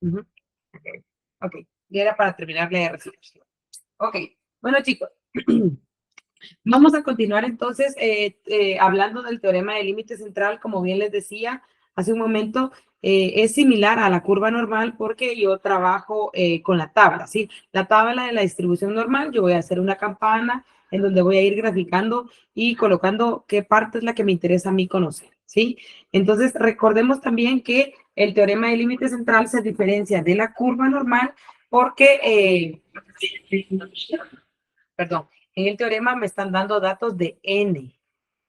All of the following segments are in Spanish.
Ujú. Ok, ok. Y era para terminar la resolución. Ok, bueno chicos, vamos a continuar entonces hablando del teorema del límite central, como bien les decía hace un momento, es similar a la curva normal porque yo trabajo con la tabla, ¿sí? La tabla de la distribución normal, yo voy a hacer una campana en donde voy a ir graficando y colocando qué parte es la que me interesa a mí conocer, ¿sí? Entonces, recordemos también que el teorema del límite central se diferencia de la curva normal porque, perdón, en el teorema me están dando datos de n,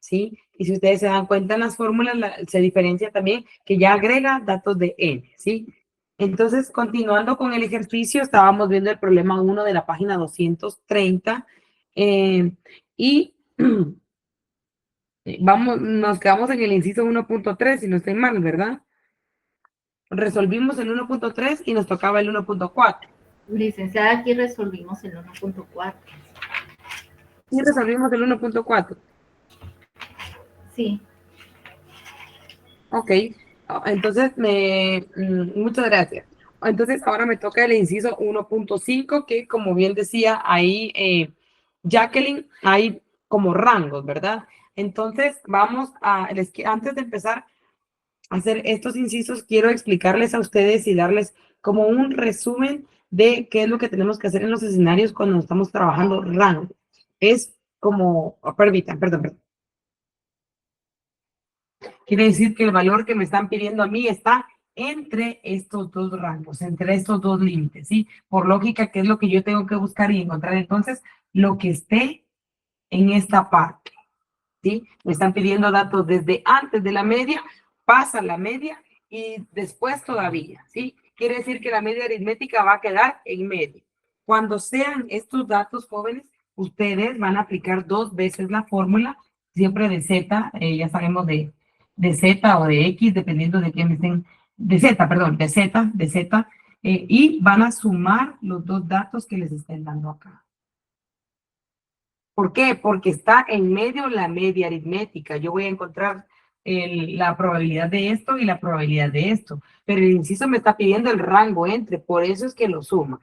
¿sí? Y si ustedes se dan cuenta en las fórmulas, se diferencia también que ya agrega datos de n, ¿sí? Entonces, continuando con el ejercicio, estábamos viendo el problema 1 de la página 230 y nos quedamos en el inciso 1.3, si no estoy mal, ¿verdad? Resolvimos el 1.3 y nos tocaba el 1.4. Licenciada, aquí resolvimos el 1.4. Y resolvimos el 1.4. Sí. Ok, entonces muchas gracias. Entonces ahora me toca el inciso 1.5 que como bien decía ahí Jacqueline, hay como rangos, ¿verdad? Entonces vamos antes de empezar a hacer estos incisos, quiero explicarles a ustedes y darles como un resumen de qué es lo que tenemos que hacer en los escenarios cuando estamos trabajando rangos. Es como, perdón. Quiere decir que el valor que me están pidiendo a mí está entre estos dos rangos, entre estos dos límites, ¿sí? Por lógica, ¿qué es lo que yo tengo que buscar y encontrar? Entonces, lo que esté en esta parte, ¿sí? Me están pidiendo datos desde antes de la media, pasa la media y después todavía, ¿sí? Quiere decir que la media aritmética va a quedar en medio. Cuando sean estos datos jóvenes, ustedes van a aplicar dos veces la fórmula, siempre de Z, ya sabemos de Z o de X, dependiendo de quién estén, de Z, perdón, de Z, y van a sumar los dos datos que les estén dando acá. ¿Por qué? Porque está en medio la media aritmética. Yo voy a encontrar la probabilidad de esto y la probabilidad de esto. Pero el inciso me está pidiendo el rango entre, por eso es que lo suma.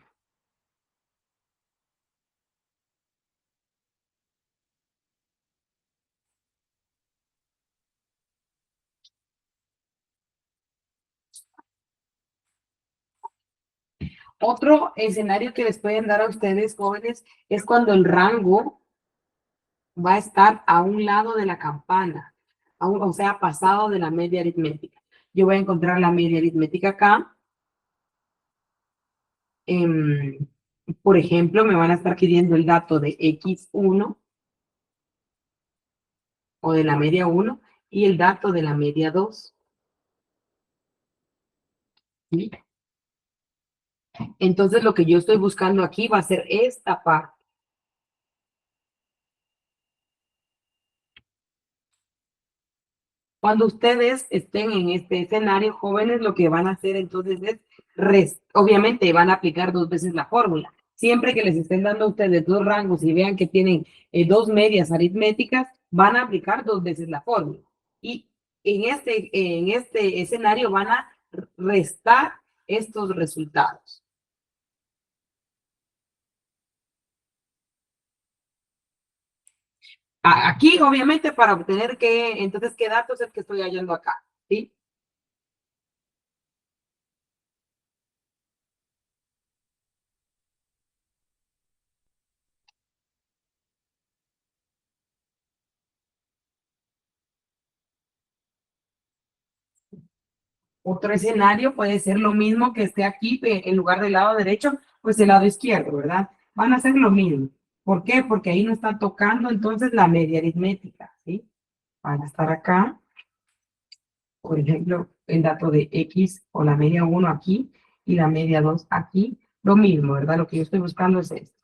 Otro escenario que les pueden dar a ustedes, jóvenes, es cuando el rango va a estar a un lado de la campana, o sea, pasado de la media aritmética. Yo voy a encontrar la media aritmética acá. Por ejemplo, me van a estar pidiendo el dato de X1 o de la media 1 y el dato de la media 2. ¿Sí? Entonces, lo que yo estoy buscando aquí va a ser esta parte. Cuando ustedes estén en este escenario, jóvenes, lo que van a hacer entonces es, obviamente, van a aplicar dos veces la fórmula. Siempre que les estén dando a ustedes dos rangos y vean que tienen dos medias aritméticas, van a aplicar dos veces la fórmula. Y en este escenario van a restar estos resultados. Aquí, obviamente, para obtener entonces, qué datos es el que estoy hallando acá, ¿sí? Otro escenario puede ser lo mismo que esté aquí, en lugar del lado derecho, pues el lado izquierdo, ¿verdad? Van a ser lo mismo. ¿Por qué? Porque ahí no está tocando entonces la media aritmética, ¿sí? Van a estar acá, por ejemplo, el dato de X o la media 1 aquí y la media 2 aquí, lo mismo, ¿verdad? Lo que yo estoy buscando es esto.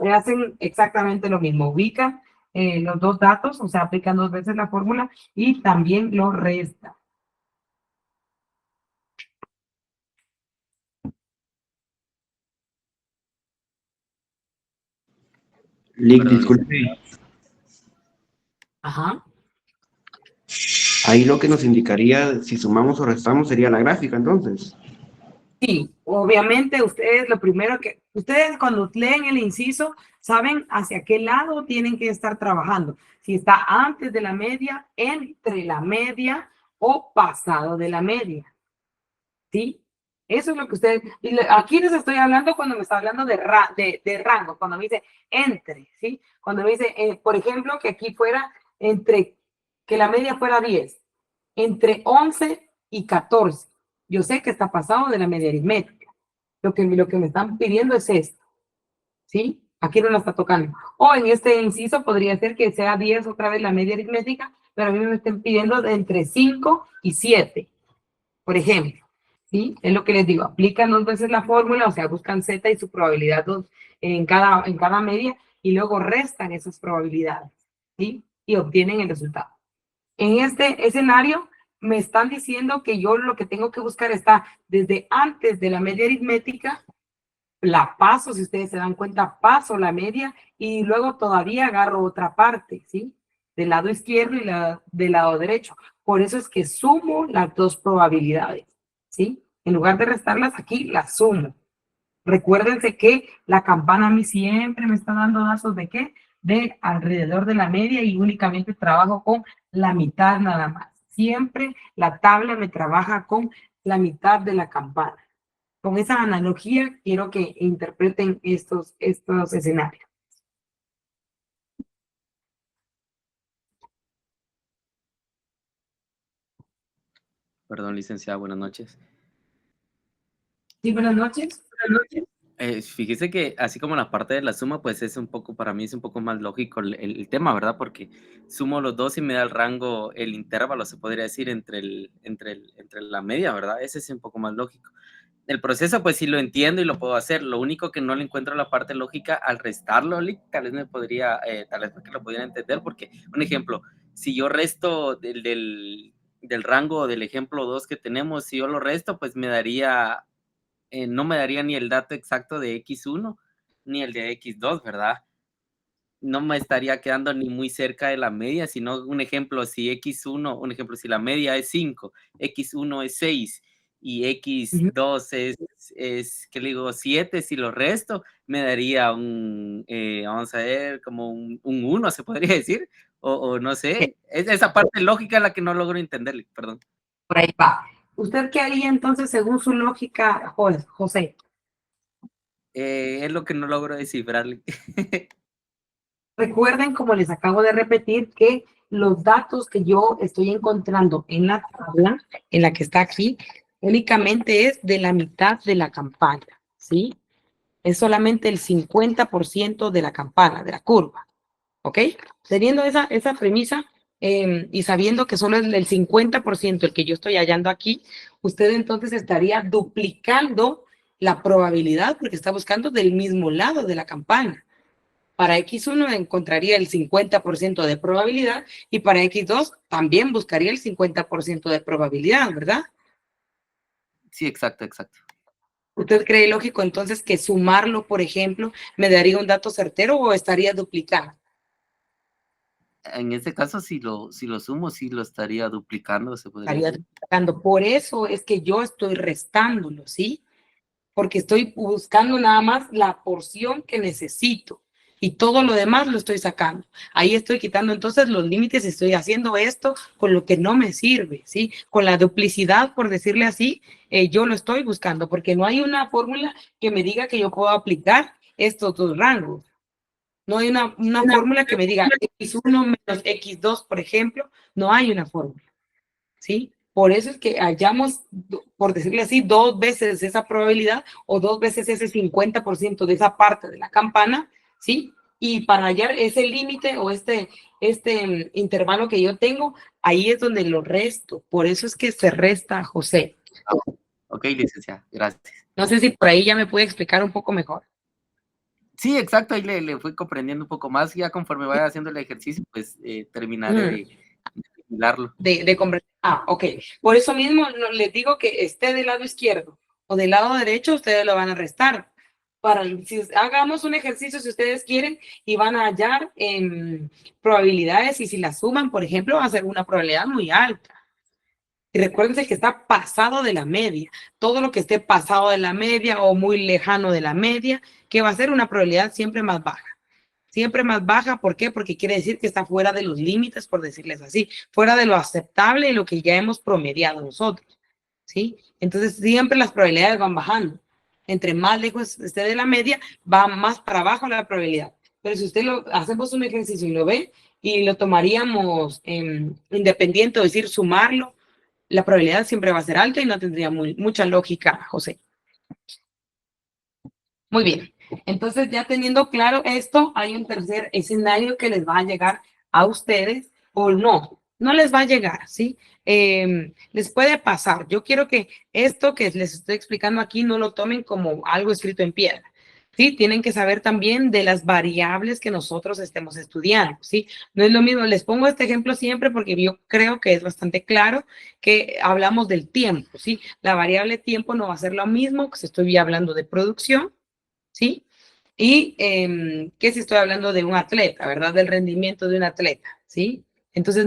Hacen exactamente lo mismo, ubican los dos datos, o sea, aplican dos veces la fórmula y también lo restan. Lick, disculpe. Ajá. Ahí lo que nos indicaría si sumamos o restamos sería la gráfica, entonces. Sí, obviamente ustedes lo primero que, ustedes cuando leen el inciso saben hacia qué lado tienen que estar trabajando. Si está antes de la media, entre la media o pasado de la media. ¿Sí? Eso es lo que ustedes, aquí les estoy hablando cuando me está hablando de rango, cuando me dice entre, ¿sí? Cuando me dice, por ejemplo, que aquí fuera entre, que la media fuera 10, entre 11 y 14. Yo sé que está pasado de la media aritmética. Lo que me están pidiendo es esto, ¿sí? Aquí no la está tocando. O en este inciso podría ser que sea 10 otra vez la media aritmética, pero a mí me estén pidiendo de entre 5 y 7, por ejemplo. ¿Sí? Es lo que les digo, aplican 2 veces la fórmula, o sea, buscan Z y su probabilidad en cada media y luego restan esas probabilidades, ¿sí? Y obtienen el resultado. En este escenario, me están diciendo que yo lo que tengo que buscar está desde antes de la media aritmética, la paso, si ustedes se dan cuenta, paso la media y luego todavía agarro otra parte, ¿sí? Del lado izquierdo y del lado derecho. Por eso es que sumo las dos probabilidades, ¿sí? En lugar de restarlas aquí, las sumo. Recuérdense que la campana a mí siempre me está dando datos de qué, de alrededor de la media y únicamente trabajo con la mitad nada más. Siempre la tabla me trabaja con la mitad de la campana. Con esa analogía quiero que interpreten estos escenarios. Perdón, licenciada, buenas noches. Sí, buenas noches. Buenas noches. Fíjese que así como la parte de la suma, pues es un poco, para mí es un poco más lógico el tema, ¿verdad? Porque sumo los dos y me da el rango, el intervalo, se podría decir, entre la media, ¿verdad? Ese es un poco más lógico. El proceso, pues sí lo entiendo y lo puedo hacer. Lo único que no le encuentro la parte lógica al restarlo, tal vez me podría, tal vez porque lo pudiera entender, porque, un ejemplo, si yo resto del rango del ejemplo 2 que tenemos, si yo lo resto, pues me daría no me daría ni el dato exacto de X1 ni el de X2, ¿verdad? No me estaría quedando ni muy cerca de la media, sino un ejemplo, si X1, un ejemplo, si la media es 5, X1 es 6 y X2 ¿qué le digo? 7, si lo resto, me daría vamos a ver, como un 1, se podría decir, o no sé, es esa parte lógica la que no logro entenderle, perdón. Por ahí va. ¿Usted qué haría entonces según su lógica, José? Es lo que no logro descifrarle. Recuerden, como les acabo de repetir, que los datos que yo estoy encontrando en la tabla, en la que está aquí, únicamente es de la mitad de la campana, ¿sí? Es solamente el 50% de la campana, de la curva, ¿ok? Teniendo esa premisa y sabiendo que solo es el 50% el que yo estoy hallando aquí, usted entonces estaría duplicando la probabilidad porque está buscando del mismo lado de la campana. Para X1 encontraría el 50% de probabilidad y para X2 también buscaría el 50% de probabilidad, ¿verdad? Sí, exacto, exacto. ¿Usted cree lógico entonces que sumarlo, por ejemplo, me daría un dato certero o estaría duplicando? En este caso, si lo sumo, sí lo estaría duplicando, se podría Estaría decir. duplicando. Por eso es que yo estoy restándolo, ¿sí? Porque estoy buscando nada más la porción que necesito y todo lo demás lo estoy sacando. Ahí estoy quitando entonces los límites, estoy haciendo esto con lo que no me sirve, ¿sí? Con la duplicidad, por decirle así, yo lo estoy buscando porque no hay una fórmula que me diga que yo puedo aplicar estos dos rangos. No hay una fórmula que me diga X1 menos X2, por ejemplo, no hay una fórmula, ¿sí? Por eso es que hallamos, por decirle así, 2 veces esa probabilidad o 2 veces ese 50% de esa parte de la campana, ¿sí? Y para hallar ese límite o este intervalo que yo tengo, ahí es donde lo resto. Por eso es que se resta, José. Ok, licenciada, gracias. No sé si por ahí ya me puede explicar un poco mejor. Sí, exacto, ahí le fui comprendiendo un poco más. Ya conforme vaya haciendo el ejercicio, pues terminaré de asimilarlo. De comprender. Ah, ok. Por eso mismo les digo que esté del lado izquierdo o del lado derecho, ustedes lo van a restar. Si hagamos un ejercicio, si ustedes quieren, y van a hallar probabilidades, y si las suman, por ejemplo, va a ser una probabilidad muy alta. Y recuérdense que está pasado de la media. Todo lo que esté pasado de la media o muy lejano de la media, que va a ser una probabilidad siempre más baja. Siempre más baja, ¿por qué? Porque quiere decir que está fuera de los límites, por decirles así, fuera de lo aceptable y lo que ya hemos promediado nosotros, ¿sí? Entonces, siempre las probabilidades van bajando. Entre más lejos esté de la media, va más para abajo la probabilidad. Pero si usted hacemos un ejercicio y lo ve, y lo tomaríamos independiente, es decir, sumarlo, la probabilidad siempre va a ser alta y no tendría mucha lógica, José. Muy bien. Entonces, ya teniendo claro esto, hay un tercer escenario que les va a llegar a ustedes o no les va a llegar, ¿sí? Les puede pasar. Yo quiero que esto que les estoy explicando aquí no lo tomen como algo escrito en piedra. Sí, tienen que saber también de las variables que nosotros estemos estudiando, ¿sí? No es lo mismo, les pongo este ejemplo siempre porque yo creo que es bastante claro que hablamos del tiempo, ¿sí? La variable tiempo no va a ser lo mismo que si estoy hablando de producción, ¿sí? Y que si estoy hablando de un atleta, ¿verdad? Del rendimiento de un atleta, ¿sí? Entonces,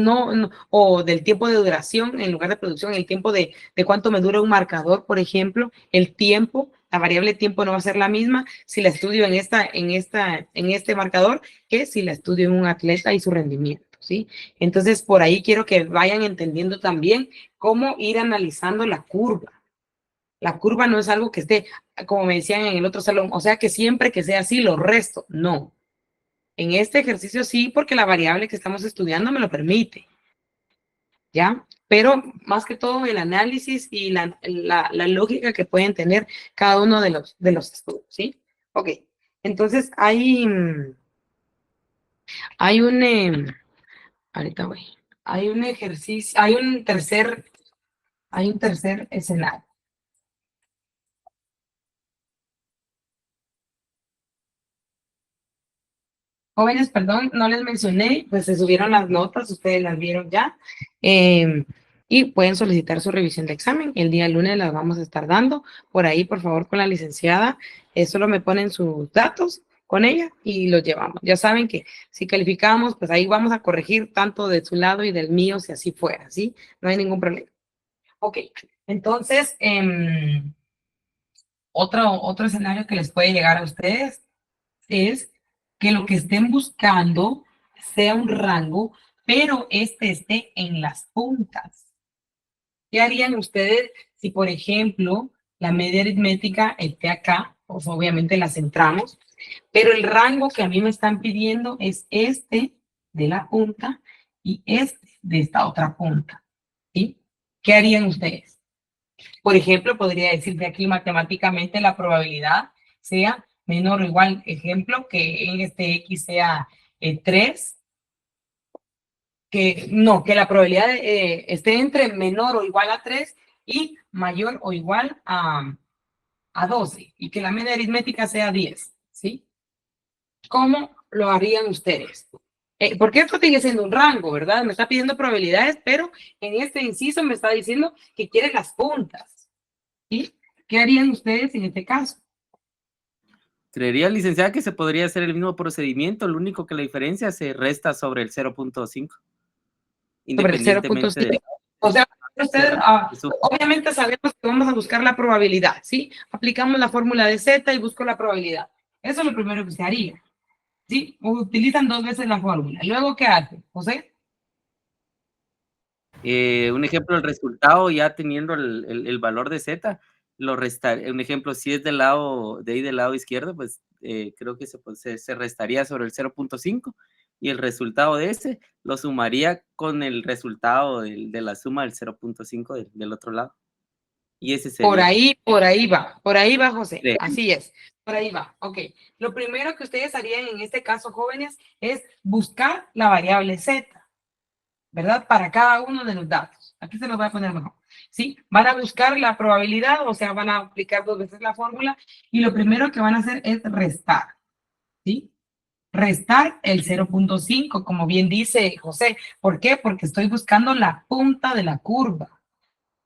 o del tiempo de duración en lugar de producción, el tiempo de cuánto me dura un marcador, por ejemplo, el tiempo, la variable tiempo no va a ser la misma si la estudio en este marcador que si la estudio en un atleta y su rendimiento, ¿sí? Entonces, por ahí quiero que vayan entendiendo también cómo ir analizando la curva. La curva no es algo que esté, como me decían en el otro salón, o sea que siempre que sea así lo resto. No. En este ejercicio sí, porque la variable que estamos estudiando me lo permite. ¿Ya? Pero más que todo el análisis y la lógica que pueden tener cada uno de los estudios, ¿sí? Ok. Entonces hay ahorita voy, hay un ejercicio, hay un tercer escenario. Jóvenes, perdón, no les mencioné, pues se subieron las notas, ustedes las vieron ya, y pueden solicitar su revisión de examen. El día lunes las vamos a estar dando. Por ahí, por favor, con la licenciada, solo me ponen sus datos con ella y los llevamos. Ya saben que si calificamos, pues ahí vamos a corregir tanto de su lado y del mío, si así fuera, ¿sí? No hay ningún problema. Ok, entonces, otro escenario que les puede llegar a ustedes es que lo que estén buscando sea un rango, pero este esté en las puntas. ¿Qué harían ustedes si, por ejemplo, la media aritmética esté acá? Pues obviamente la centramos, pero el rango que a mí me están pidiendo es este de la punta y este de esta otra punta, ¿sí? ¿Qué harían ustedes? Por ejemplo, podría decir que aquí matemáticamente la probabilidad sea menor o igual, ejemplo, que en este X sea 3, que la probabilidad esté entre menor o igual a 3 y mayor o igual a 12, y que la media aritmética sea 10, ¿sí? ¿Cómo lo harían ustedes? Porque esto sigue siendo un rango, ¿verdad? Me está pidiendo probabilidades, pero en este inciso me está diciendo que quiere las puntas, ¿sí? ¿Qué harían ustedes en este caso? Creería, licenciada, que se podría hacer el mismo procedimiento, lo único que la diferencia se resta sobre el 0.5, Sobre el independientemente 0.5. de O sea, ustedes, eso. obviamente sabemos que vamos a buscar la probabilidad, ¿sí? Aplicamos la fórmula de Z y busco la probabilidad. Eso es lo primero que se haría, ¿sí? Utilizan 2 veces la fórmula. Luego, ¿qué hace, José? Un ejemplo, el resultado ya teniendo el valor de Z, lo restar. Un ejemplo, si es del lado izquierdo, pues creo que se restaría sobre el 0.5 y el resultado de ese lo sumaría con el resultado de la suma del 0.5 del otro lado. Y ese Por sería. ahí va, José. Sí. Así es, por ahí va. Ok. Lo primero que ustedes harían en este caso, jóvenes, es buscar la variable Z, ¿verdad? Para cada uno de los datos. Aquí se los voy a poner mejor. ¿Sí? Van a buscar la probabilidad, o sea, van a aplicar 2 veces la fórmula y lo primero que van a hacer es restar. ¿Sí? Restar el 0.5, como bien dice José. ¿Por qué? Porque estoy buscando la punta de la curva.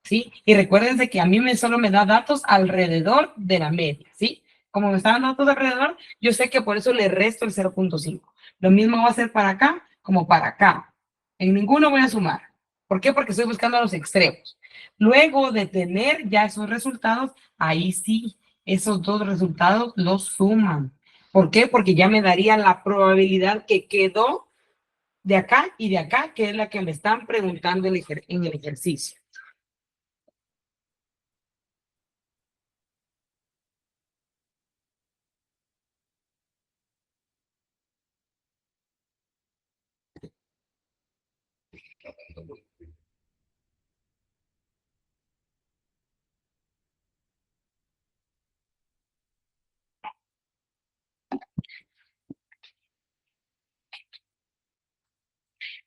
¿Sí? Y recuérdense que a mí solo me da datos alrededor de la media, ¿sí? Como me están dando datos alrededor, yo sé que por eso le resto el 0.5. Lo mismo va a ser para acá como para acá. En ninguno voy a sumar. ¿Por qué? Porque estoy buscando los extremos. Luego de tener ya esos resultados, ahí sí, esos dos resultados los suman. ¿Por qué? Porque ya me daría la probabilidad que quedó de acá y de acá, que es la que me están preguntando en el ejercicio.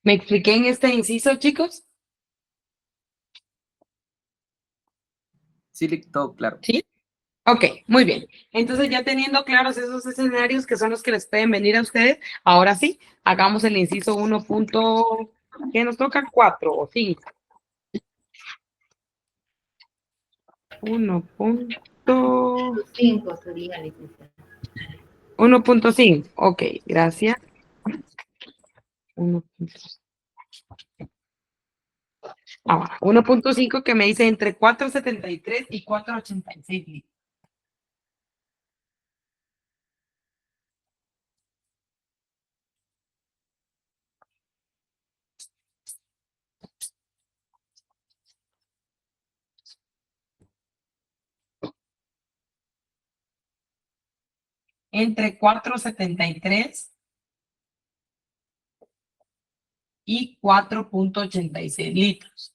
¿Me expliqué en este inciso, chicos? Sí, todo claro. ¿Sí? Ok, muy bien. Entonces, ya teniendo claros esos escenarios que son los que les pueden venir a ustedes, ahora sí, hagamos el inciso 1. ¿Qué nos toca? 4 o 5. 5 sería, licenciada. 1.5. Ok, gracias. 1.5. Ahora, 1.5 que me dice entre 4.73 y 4.86 litros. Entre 4.73 y 4.86 litros.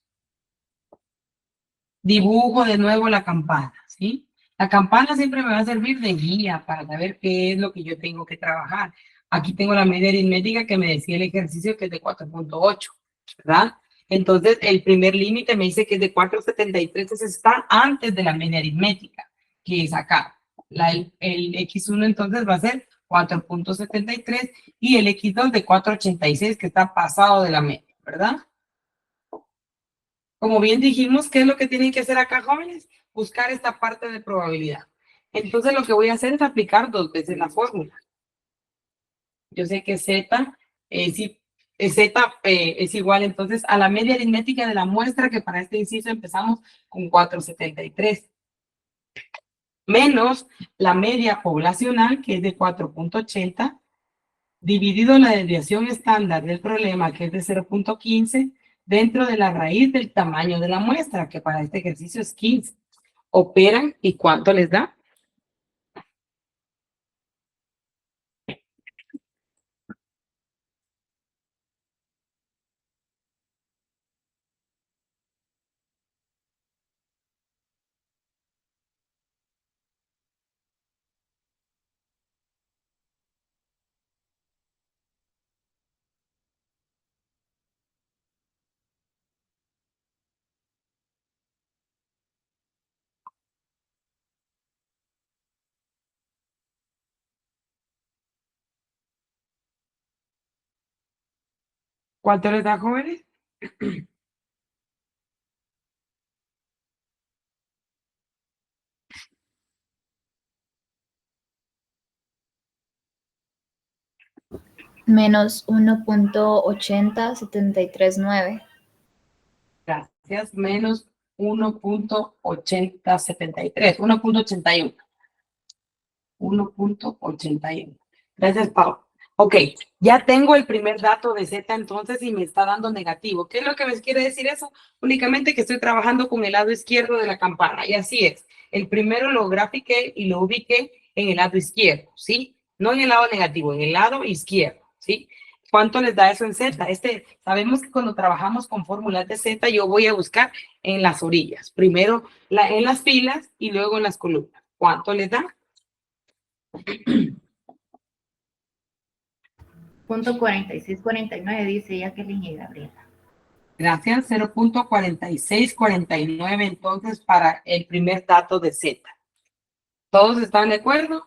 Dibujo de nuevo la campana, ¿sí? La campana siempre me va a servir de guía para saber qué es lo que yo tengo que trabajar. Aquí tengo la media aritmética que me decía el ejercicio que es de 4.8, ¿verdad? Entonces, el primer límite me dice que es de 4.73, entonces está antes de la media aritmética, que es acá. El X1 entonces va a ser 4.73 y el X2 de 4.86 que está pasado de la media, ¿verdad? Como bien dijimos, ¿qué es lo que tienen que hacer acá, jóvenes? Buscar esta parte de probabilidad. Entonces, lo que voy a hacer es aplicar 2 veces la fórmula. Yo sé que Z es igual entonces a la media aritmética de la muestra, que para este inciso empezamos con 4.73, menos la media poblacional, que es de 4.80, dividido la desviación estándar del problema, que es de 0.15, dentro de la raíz del tamaño de la muestra, que para este ejercicio es 15. Operan y ¿cuánto les da? ¿Cuánto les da, jóvenes? Menos 1.80739. Gracias, menos 1.8073, 1.81. 1.81. Gracias, Pau. Ok, ya tengo el primer dato de Z entonces y me está dando negativo. ¿Qué es lo que me quiere decir eso? Únicamente que estoy trabajando con el lado izquierdo de la campana, y así es. El primero lo grafiqué y lo ubiqué en el lado izquierdo, ¿sí? No en el lado negativo, en el lado izquierdo, ¿sí? ¿Cuánto les da eso en Z? Sabemos que cuando trabajamos con fórmulas de Z, yo voy a buscar en las orillas. Primero en las filas y luego en las columnas. ¿Cuánto les da? Punto 4649 dice Jacqueline y Gabriela. Gracias, 0.4649 entonces para el primer dato de Z. ¿Todos están de acuerdo?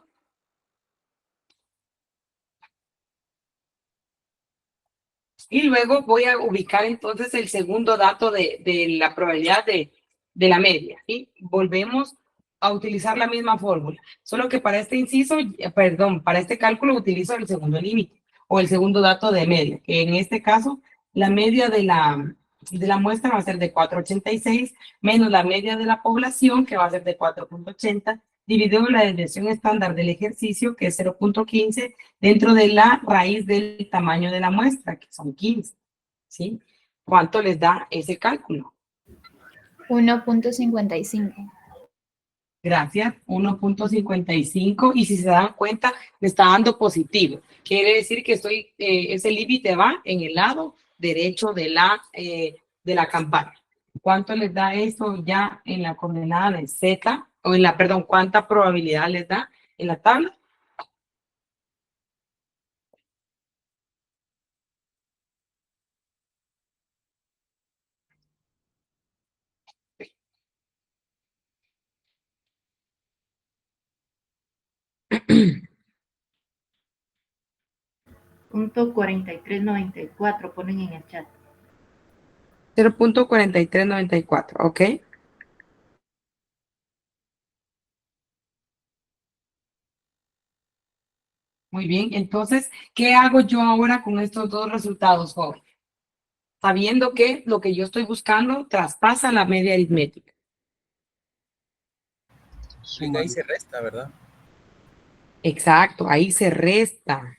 Y luego voy a ubicar entonces el segundo dato de la probabilidad de la media. Y volvemos a utilizar la misma fórmula. Solo que para este inciso, perdón, para este cálculo utilizo el segundo límite o el segundo dato de media, que en este caso la media de la de la muestra va a ser de 4.86 menos la media de la población, que va a ser de 4.80, dividido la desviación estándar del ejercicio, que es 0.15, dentro de la raíz del tamaño de la muestra, que son 15, ¿sí? ¿Cuánto les da ese cálculo? 1.55. Gracias, 1.55, y si se dan cuenta, me está dando positivo. Quiere decir que ese límite va en el lado derecho de la campana. ¿Cuánto les da eso ya en la coordenada de Z? Perdón, ¿cuánta probabilidad les da en la tabla? Punto 4394 ponen en el chat. 0.4394, ¿ok? Muy bien, entonces, ¿qué hago yo ahora con estos dos resultados, jóvenes? Sabiendo que lo que yo estoy buscando traspasa la media aritmética. Ahí se resta, ¿verdad? Exacto, ahí se resta.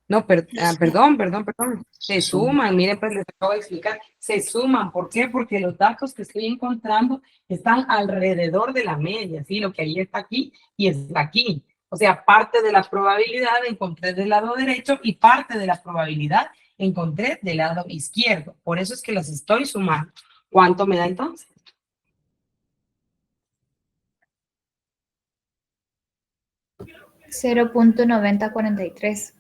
No, perdón. Se suman, miren, pues les acabo de explicar. Se suman, ¿por qué? Porque los datos que estoy encontrando están alrededor de la media, ¿sí? Lo que ahí está aquí y está aquí. O sea, parte de la probabilidad encontré del lado derecho y parte de la probabilidad encontré del lado izquierdo. Por eso es que las estoy sumando. ¿Cuánto me da entonces? 0.9043.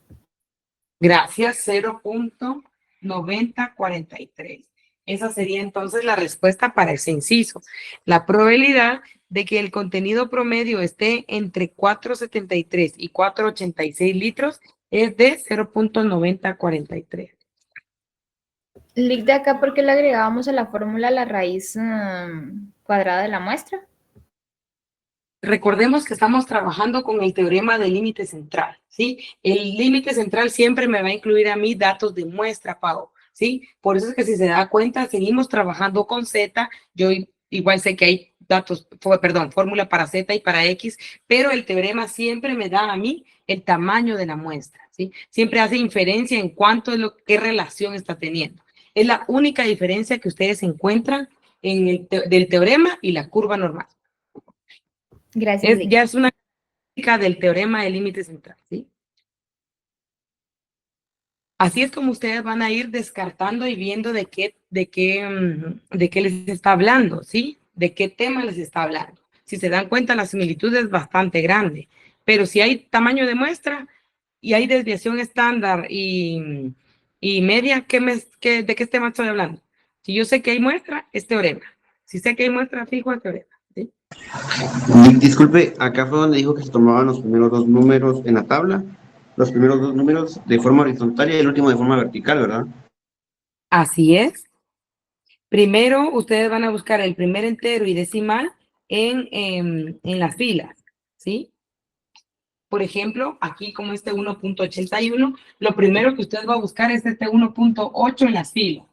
Gracias, 0.9043. Esa sería entonces la respuesta para ese inciso. La probabilidad de que el contenido promedio esté entre 4.73 y 4.86 litros es de 0.9043. Lic de acá, ¿por qué le agregábamos a la fórmula la raíz cuadrada de la muestra? Recordemos que estamos trabajando con el teorema del límite central, ¿sí? El límite central siempre me va a incluir a mí datos de muestra, Pau, ¿sí? Por eso es que si se da cuenta, seguimos trabajando con Z. Yo igual sé que hay fórmula para Z y para X, pero el teorema siempre me da a mí el tamaño de la muestra, ¿sí? Siempre hace inferencia en cuánto es qué relación está teniendo. Es la única diferencia que ustedes encuentran del teorema y la curva normal. Gracias, Lic. Ya es una del teorema del límite central, ¿sí? Así es como ustedes van a ir descartando y viendo de qué les está hablando, ¿sí? De qué tema les está hablando. Si se dan cuenta, la similitud es bastante grande, pero si hay tamaño de muestra y hay desviación estándar y media, ¿de qué tema estoy hablando? Si yo sé que hay muestra, es teorema. Si sé que hay muestra, fijo, es teorema, ¿sí? Disculpe, acá fue donde dijo que se tomaban los primeros dos números en la tabla, los primeros dos números de forma horizontal y el último de forma vertical, ¿verdad? Así es. Primero, ustedes van a buscar el primer entero y decimal en las filas, ¿sí? Por ejemplo, aquí como este 1.81, lo primero que usted va a buscar es este 1.8 en las filas,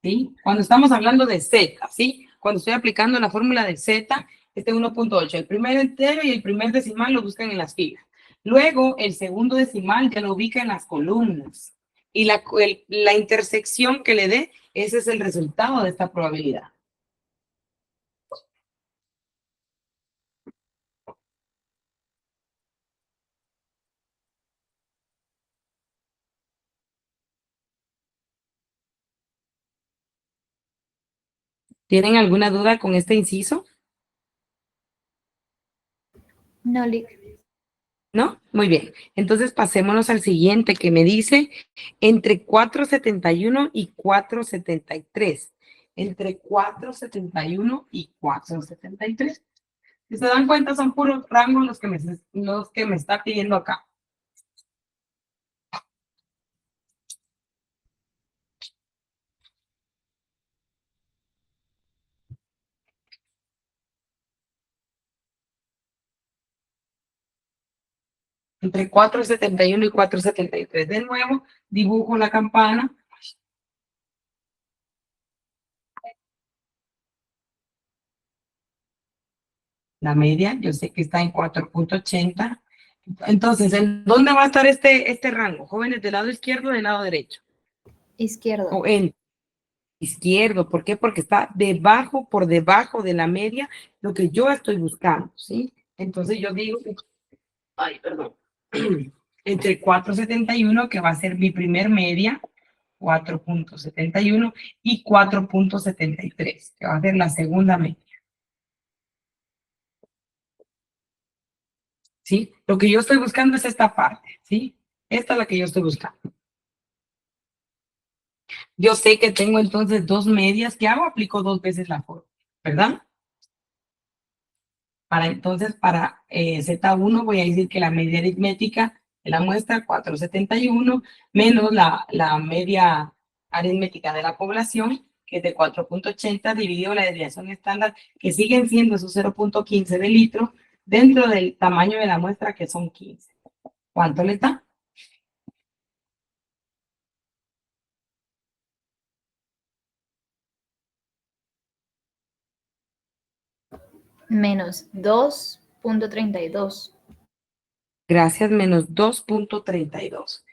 ¿sí? Cuando estamos hablando de Z, ¿sí? Cuando estoy aplicando la fórmula de Z, este 1.8, el primer entero y el primer decimal lo buscan en las filas. Luego, el segundo decimal ya lo ubica en las columnas. Y la intersección que le dé, ese es el resultado de esta probabilidad. ¿Tienen alguna duda con este inciso? No, Lic. ¿No? Muy bien. Entonces pasémonos al siguiente que me dice entre 471 y 473. Entre 471 y 473. Si se dan cuenta, son puros rangos los que me está pidiendo acá. Entre 471 y 473. De nuevo, dibujo la campana. La media, yo sé que está en 4.80. Entonces, ¿en dónde va a estar este rango? Jóvenes, ¿del lado izquierdo o del lado derecho? Izquierdo. O en izquierdo. ¿Por qué? Porque está debajo, por debajo de la media, lo que yo estoy buscando, ¿sí? Entonces yo digo, ay, perdón, entre 4.71, que va a ser mi primer media, 4.71, y 4.73, que va a ser la segunda media, ¿sí? Lo que yo estoy buscando es esta parte, ¿sí? Esta es la que yo estoy buscando. Yo sé que tengo entonces dos medias. ¿Qué hago? Aplico dos veces la fórmula, ¿verdad? Para Z1 voy a decir que la media aritmética de la muestra 471 menos la media aritmética de la población, que es de 4.80, dividido la desviación estándar, que siguen siendo esos 0.15 de litro, dentro del tamaño de la muestra, que son 15. ¿Cuánto le da? Menos 2.32. Gracias, menos 2.32.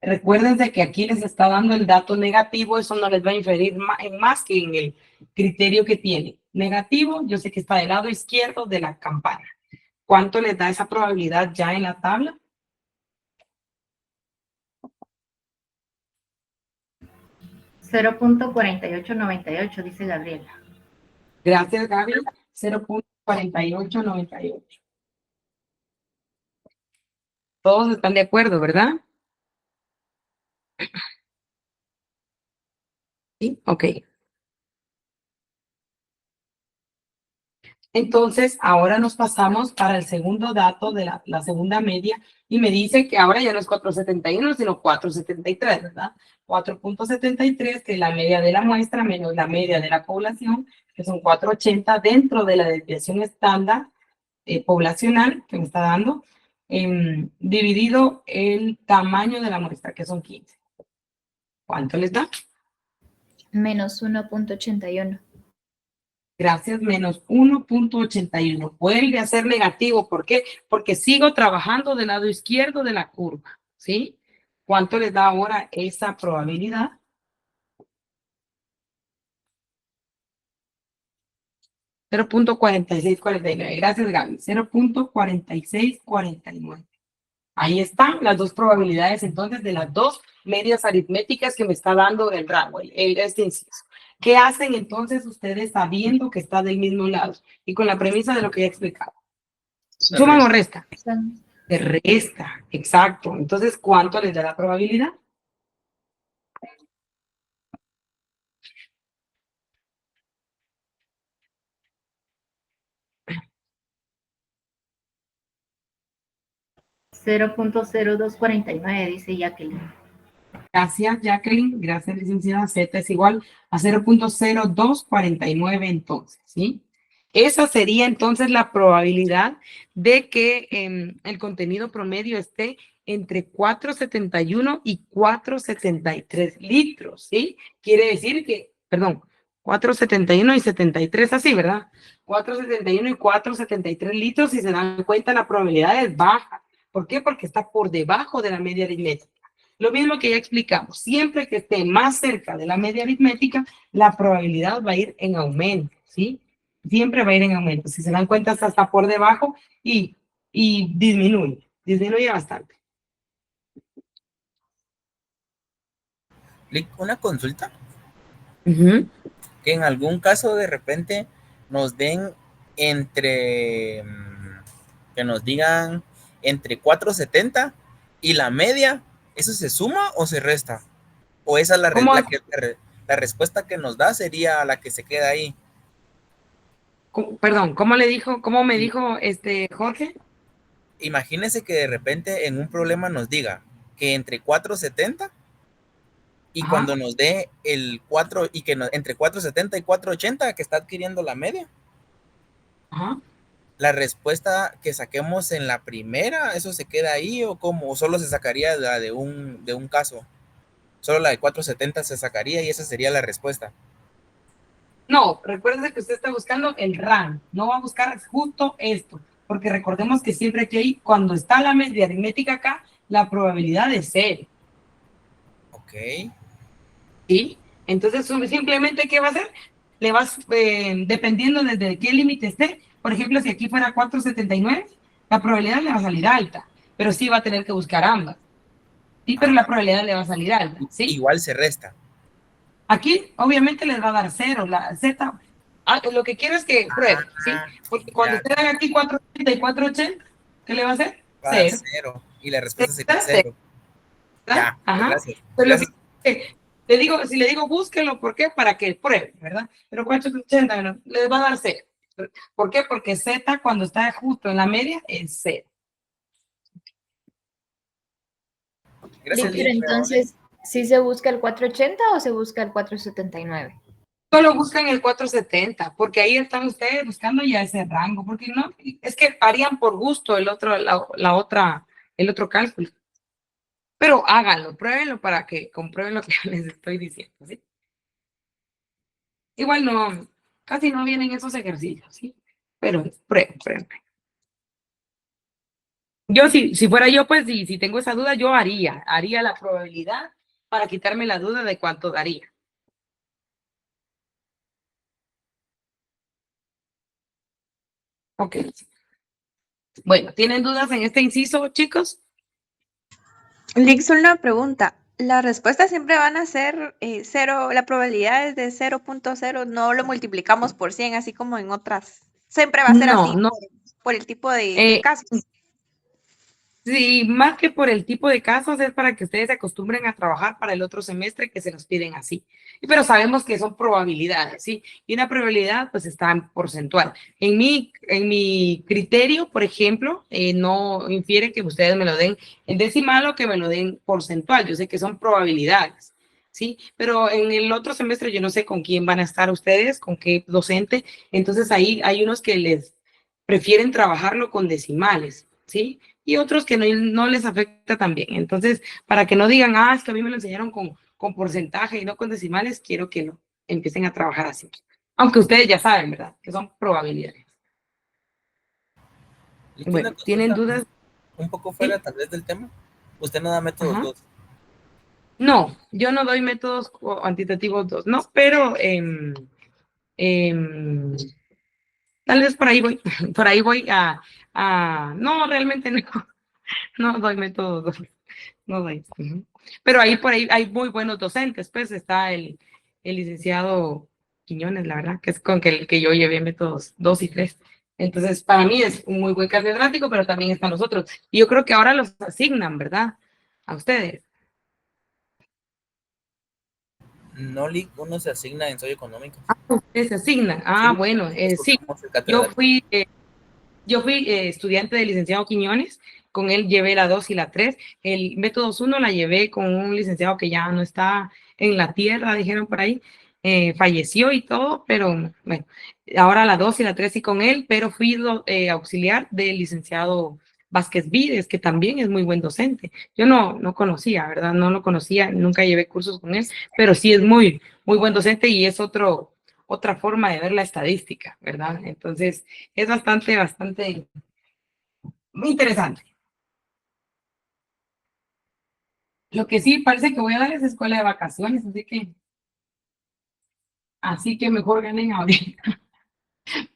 Recuérdense que aquí les está dando el dato negativo, eso no les va a inferir en más que en el criterio que tiene. Negativo, yo sé que está del lado izquierdo de la campana. ¿Cuánto les da esa probabilidad ya en la tabla? 0.4898, dice Gabriela. Gracias, Gaby. 0.4898. Todos están de acuerdo, ¿verdad? Sí, ok. Entonces, ahora nos pasamos para el segundo dato de la segunda media y me dice que ahora ya no es 4.71, sino 4.73, ¿verdad? 4.73, que es la media de la muestra menos la media de la población, que son 4.80 dentro de la desviación estándar poblacional que me está dando, dividido el tamaño de la muestra, que son 15. ¿Cuánto les da? Menos 1.81. Gracias, menos 1.81. Vuelve a ser negativo. ¿Por qué? Porque sigo trabajando del lado izquierdo de la curva, ¿sí? ¿Cuánto les da ahora esa probabilidad? 0.4649. Gracias, Gaby. 0.4649. Ahí están las dos probabilidades entonces de las dos medias aritméticas que me está dando el rango, este inciso. ¿Qué hacen entonces ustedes sabiendo que está del mismo lado y con la premisa de lo que ya he explicado? ¿Suman o resta? Se resta, exacto. Entonces, ¿cuánto les da la probabilidad? .0249, dice Jacqueline. Gracias, Jacqueline. Gracias, licenciada. Z es igual a 0.0249 entonces, ¿sí? Esa sería entonces la probabilidad de que el contenido promedio esté entre 471 y 473 litros, ¿sí? Quiere decir que, perdón, 471 y 73, así, ¿verdad? 471 y 473 litros, si se dan cuenta, la probabilidad es baja. ¿Por qué? Porque está por debajo de la media aritmética. Lo mismo que ya explicamos, siempre que esté más cerca de la media aritmética, la probabilidad va a ir en aumento, ¿sí? Siempre va a ir en aumento. Si se dan cuenta, está por debajo y disminuye bastante. Una consulta, Ujú. que en algún caso de repente nos den entre, que nos digan entre 4.70 y la media, ¿eso se suma o se resta? ¿O esa es ¿Cómo? la respuesta que nos da sería la que se queda ahí? Perdón, cómo me dijo Jorge? Imagínense que de repente en un problema nos diga que entre 4.70 y Ajá, cuando nos dé el 4 y que entre 4.70 y 4.80 que está adquiriendo la media, ajá. la respuesta que saquemos en la primera, ¿eso se queda ahí o cómo? ¿O solo se sacaría la de un caso? Solo la de 4.70 se sacaría y esa sería la respuesta. No, recuerde que usted está buscando el rango, no va a buscar justo esto, porque recordemos que siempre aquí, cuando está la media aritmética acá, la probabilidad es 0, Ok. ¿sí? Entonces, simplemente, ¿qué va a hacer? Le vas, dependiendo desde qué límite esté, por ejemplo, si aquí fuera 4,79, la probabilidad le va a salir alta, pero sí va a tener que buscar ambas, ¿sí? Pero la probabilidad le va a salir alta, ¿sí? Igual se resta. Aquí, obviamente, les va a dar 0, la Z. Lo que quiero es que pruebe, ¿sí? Porque cuando Ya, usted haga aquí 480 y 480, ¿qué le va a hacer? va a dar 0. 0. Y la respuesta sería ¿Cero? 0. ¿Verdad? Ya, Ajá. gracias. Pues lo Gracias. que le digo, si le digo búsquelo, ¿por qué? Para que pruebe, ¿verdad? Pero 480, bueno, les va a dar 0. ¿Por qué? Porque Z, cuando está justo en la media, es 0. Gracias, Pero Lick, muy amable. entonces, ¿sí se busca el 480 o se busca el 479? Solo buscan el 470, porque ahí están ustedes buscando ya ese rango, porque no, es que harían por gusto el otro, el otro cálculo. Pero háganlo, pruébenlo para que comprueben lo que les estoy diciendo, ¿sí? Igual no, casi no vienen esos ejercicios, ¿sí? Pero prueben. Yo, si fuera yo, pues, si tengo esa duda, yo haría la probabilidad para quitarme la duda de cuánto daría. Ok. Bueno, ¿tienen dudas en este inciso, chicos? Lick, solo una pregunta. Las respuestas siempre van a ser 0, la probabilidad es de 0.0, no lo multiplicamos por 100, así como en otras. Siempre va a ser así No. por el tipo de Eh, casos. Sí, más que por el tipo de casos, es para que ustedes se acostumbren a trabajar para el otro semestre que se nos piden así. Pero sabemos que son probabilidades, ¿sí? Y una probabilidad, pues, está en porcentual. En mi criterio, por ejemplo, no infiere que ustedes me lo den en decimal o que me lo den porcentual. Yo sé que son probabilidades, ¿sí? Pero en el otro semestre yo no sé con quién van a estar ustedes, con qué docente. Entonces, ahí hay unos que les prefieren trabajarlo con decimales, ¿sí? Y otros que no les afecta también. Entonces, para que no digan, es que a mí me lo enseñaron con porcentaje y no con decimales, quiero que lo empiecen a trabajar así. Aunque ustedes ya saben, ¿verdad? Que son probabilidades. Lick, una Bueno, ¿tienen consulta dudas? un poco fuera Sí. tal vez del tema. Usted no da métodos Ajá. 2. No, yo no doy métodos cuantitativos 2, no, pero tal vez por ahí voy, por ahí voy no, realmente no, no doy métodos 2. No doy. Ujú. Pero ahí por ahí hay muy buenos docentes, pues está el licenciado Quiñones, la verdad, que es con el que yo llevé métodos 2 y 3. Entonces, para mí es un muy buen catedrático, pero también están los otros. Y yo creo que ahora los asignan, ¿verdad? A ustedes. No, Lick, uno se asigna en socioeconómicas. Ustedes se asignan. Sí, Bueno, sí. escogemos el Yo catedrático. fui, yo fui estudiante del licenciado Quiñones, con él llevé la 2 y la 3. El método 1 la llevé con un licenciado que ya no está en la tierra, dijeron por ahí, falleció y todo, pero bueno, ahora la 2 y la 3 sí con él, pero fui auxiliar del licenciado Vázquez Vides, que también es muy buen docente. Yo no conocía, ¿verdad? No lo conocía, nunca llevé cursos con él, pero sí es muy, muy buen docente y es otra forma de ver la estadística, ¿verdad? Entonces, es bastante interesante. Lo que sí parece que voy a dar es escuela de vacaciones, así que mejor ganen ahorita,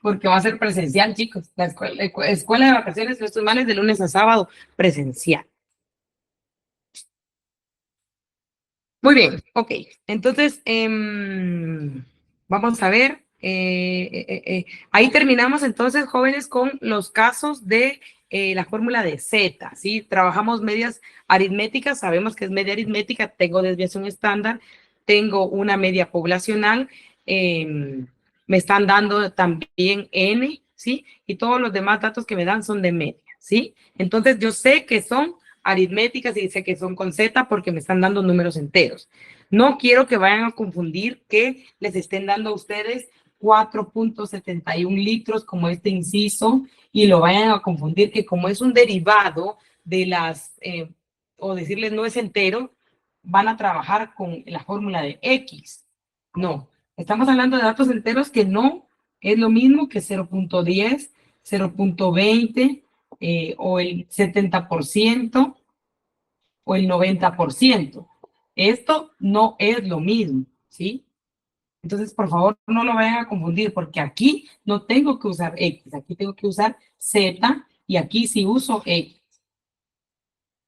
porque va a ser presencial, chicos. La escuela de vacaciones, no estoy mal, es de lunes a sábado, presencial. Muy bien, ok. Entonces, vamos a ver. Ahí terminamos entonces, jóvenes, con los casos de la fórmula de Z, ¿sí? Trabajamos medias aritméticas, sabemos que es media aritmética, tengo desviación estándar, tengo una media poblacional, me están dando también N, ¿sí? Y todos los demás datos que me dan son de media, ¿sí? Entonces, yo sé que son aritméticas y dice que son con Z porque me están dando números enteros. No quiero que vayan a confundir que les estén dando a ustedes 4,71 litros como este inciso y lo vayan a confundir que como es un derivado de o decirles no es entero, van a trabajar con la fórmula de X. No, Estamos hablando de datos enteros que no es lo mismo que 0.10, 0.20 o el 70% o el 90%. Esto no es lo mismo, ¿sí? Entonces, por favor, no lo vayan a confundir, porque aquí no tengo que usar X, aquí tengo que usar Z y aquí sí uso X.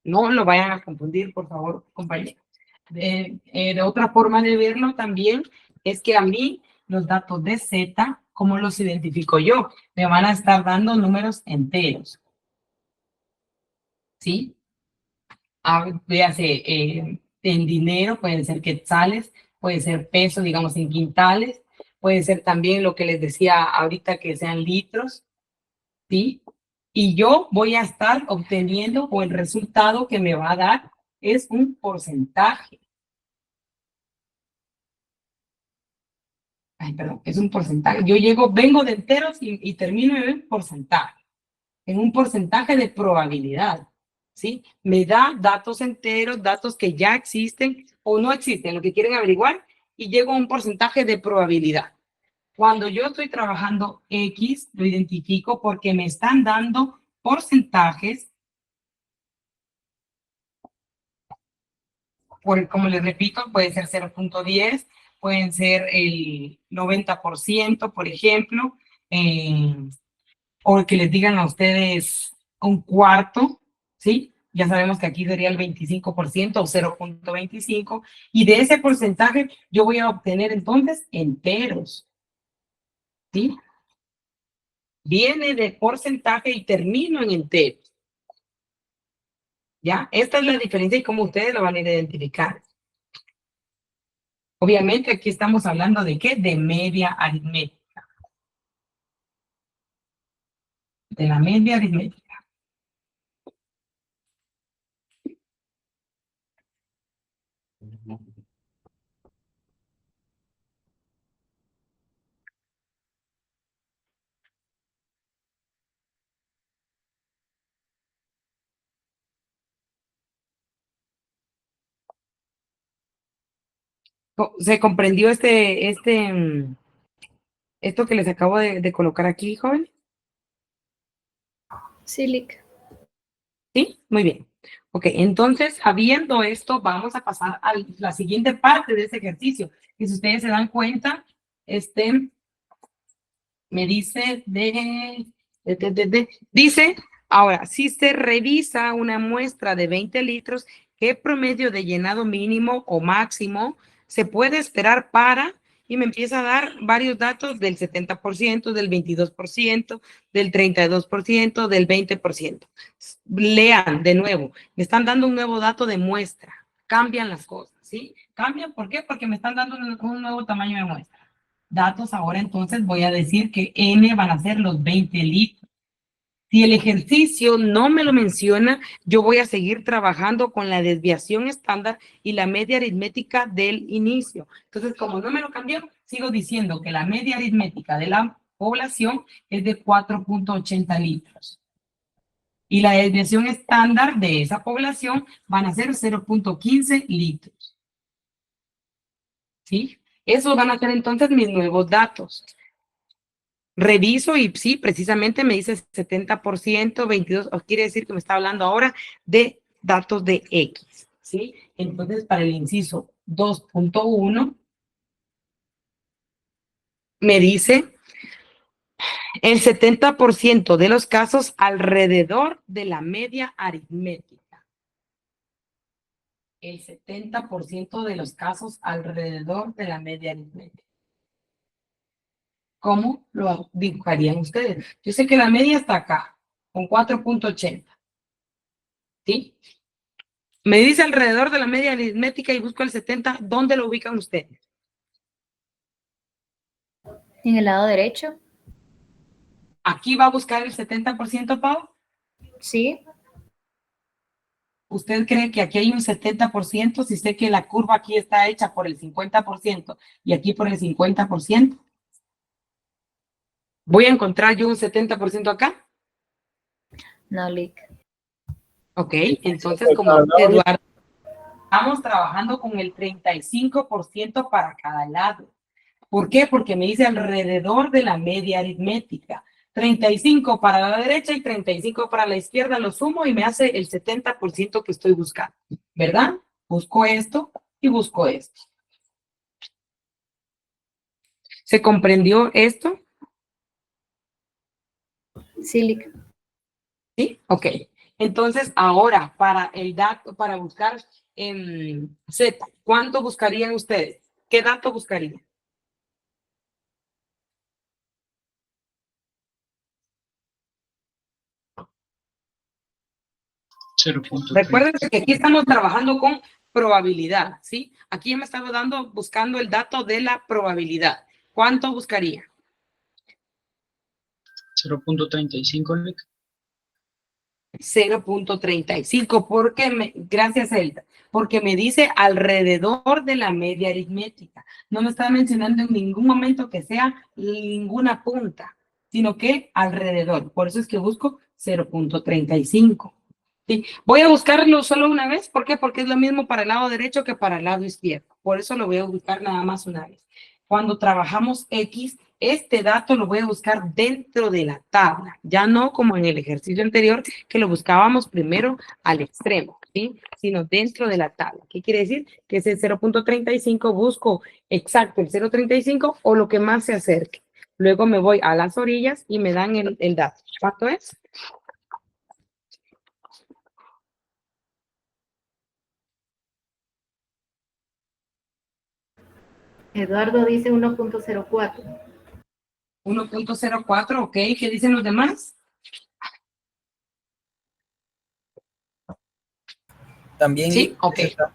No lo vayan a confundir, por favor, compañeros. De otra forma de verlo también es que a mí los datos de Z, ¿cómo los identifico yo? Me van a estar dando números enteros. ¿Sí? Véase, en dinero, pueden ser quetzales, puede ser peso, digamos, en quintales, puede ser también lo que les decía ahorita, que sean litros, ¿sí? Y yo voy a estar obteniendo, o el resultado que me va a dar es un porcentaje. Ay, perdón, es un porcentaje. Yo vengo de enteros y termino en un porcentaje de probabilidad, ¿sí? Me da datos enteros, datos que ya existen o no existen, lo que quieren averiguar, y llego a un porcentaje de probabilidad. Cuando yo estoy trabajando X, lo identifico porque me están dando porcentajes, como les repito, puede ser 0.10, pueden ser el 90%, por ejemplo, o que les digan a ustedes un cuarto, ¿sí? Ya sabemos que aquí sería el 25% o 0.25, y de ese porcentaje yo voy a obtener entonces enteros, ¿sí? Viene de porcentaje y termino en enteros. ¿Ya? Esta es la diferencia y cómo ustedes lo van a ir a identificar. Obviamente aquí estamos hablando de ¿qué? De media aritmética. De la media aritmética. ¿Se comprendió esto que les acabo de colocar aquí, joven? Sí, Lick. ¿Sí? Muy bien. Ok, entonces, habiendo esto, vamos a pasar a la siguiente parte de este ejercicio. Y si ustedes se dan cuenta, me dice dice, ahora, si se revisa una muestra de 20 litros, ¿qué promedio de llenado mínimo o máximo se puede esperar para? Y me empieza a dar varios datos del 70%, del 22%, del 32%, del 20%. Lean de nuevo, me están dando un nuevo dato de muestra. Cambian las cosas, ¿sí? Cambian, ¿por qué? Porque me están dando un nuevo tamaño de muestra. Datos, ahora entonces voy a decir que N van a ser los 20 litros. Si el ejercicio no me lo menciona, yo voy a seguir trabajando con la desviación estándar y la media aritmética del inicio. Entonces, como no me lo cambió, sigo diciendo que la media aritmética de la población es de 4.80 litros. Y la desviación estándar de esa población van a ser 0.15 litros. ¿Sí? Esos van a ser entonces mis nuevos datos. Reviso y sí, precisamente me dice 70%, 22, quiere decir que me está hablando ahora de datos de X, ¿sí? Entonces, para el inciso 2.1, me dice el 70% de los casos alrededor de la media aritmética. El 70% de los casos alrededor de la media aritmética. ¿Cómo lo dibujarían ustedes? Yo sé que la media está acá, con 4.80. ¿Sí? Me dice alrededor de la media aritmética y busco el 70. ¿Dónde lo ubican ustedes? En el lado derecho. ¿Aquí va a buscar el 70%, Pau? Sí. ¿Usted cree que aquí hay un 70% si sé que la curva aquí está hecha por el 50% y aquí por el 50%? ¿Voy a encontrar yo un 70% acá? No, Lick. Ok, entonces como Eduardo, estamos trabajando con el 35% para cada lado. ¿Por qué? Porque me dice alrededor de la media aritmética. 35 para la derecha y 35 para la izquierda, lo sumo y me hace el 70% que estoy buscando, ¿verdad? Busco esto y busco esto. ¿Se comprendió esto? Sí, Lick. ¿Sí? Ok. Entonces, ahora, para el dato, para buscar Z, ¿cuánto buscarían ustedes? ¿Qué dato buscarían? Recuerden que aquí estamos trabajando con probabilidad, ¿sí? Aquí ya me estaba buscando el dato de la probabilidad. ¿Cuánto buscaría? 0.35, Lick. 0.35, porque gracias, Elda, porque me dice alrededor de la media aritmética. No me está mencionando en ningún momento que sea ninguna punta, sino que alrededor. Por eso es que busco 0.35. ¿Sí? Voy a buscarlo solo una vez. ¿Por qué? Porque es lo mismo para el lado derecho que para el lado izquierdo. Por eso lo voy a buscar nada más una vez. Cuando trabajamos X, este dato lo voy a buscar dentro de la tabla, ya no como en el ejercicio anterior que lo buscábamos primero al extremo, ¿sí? Sino dentro de la tabla. ¿Qué quiere decir? Que ese 0.35 busco exacto el 0.35 o lo que más se acerque. Luego me voy a las orillas y me dan el dato. ¿Cuánto es? Eduardo dice 1.04. 1.04, ok. ¿Qué dicen los demás? También Sí, ok. está.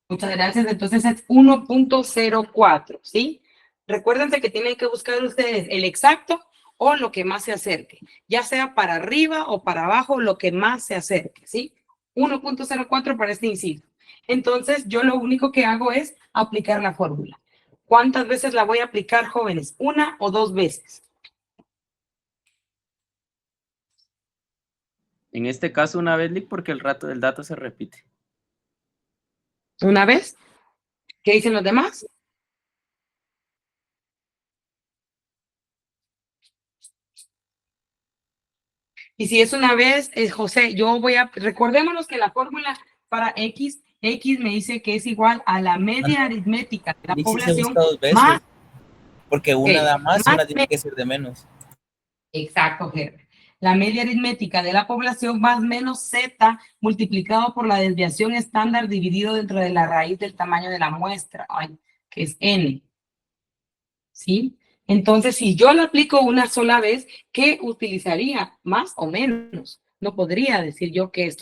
Muchas gracias. Entonces es 1.04, ¿sí? Recuérdense que tienen que buscar ustedes el exacto o lo que más se acerque, ya sea para arriba o para abajo, lo que más se acerque, ¿sí? 1.04 para este inciso. Entonces, yo lo único que hago es aplicar la fórmula. ¿Cuántas veces la voy a aplicar, jóvenes? ¿Una o dos veces? En este caso, una vez, Lick, porque el dato se repite. ¿Una vez? ¿Qué dicen los demás? Y si es una vez, José, recordémonos que la fórmula para X me dice que es igual a la media aritmética de la Lick sí se busca población dos veces, más, porque una da más y más una tiene que ser de menos. exacto, Herbert. La media aritmética de la población más menos Z multiplicado por la desviación estándar dividido dentro de la raíz del tamaño de la muestra, que es N. ¿Sí? Entonces, si yo lo aplico una sola vez, ¿qué utilizaría? ¿Más o menos? No podría decir yo que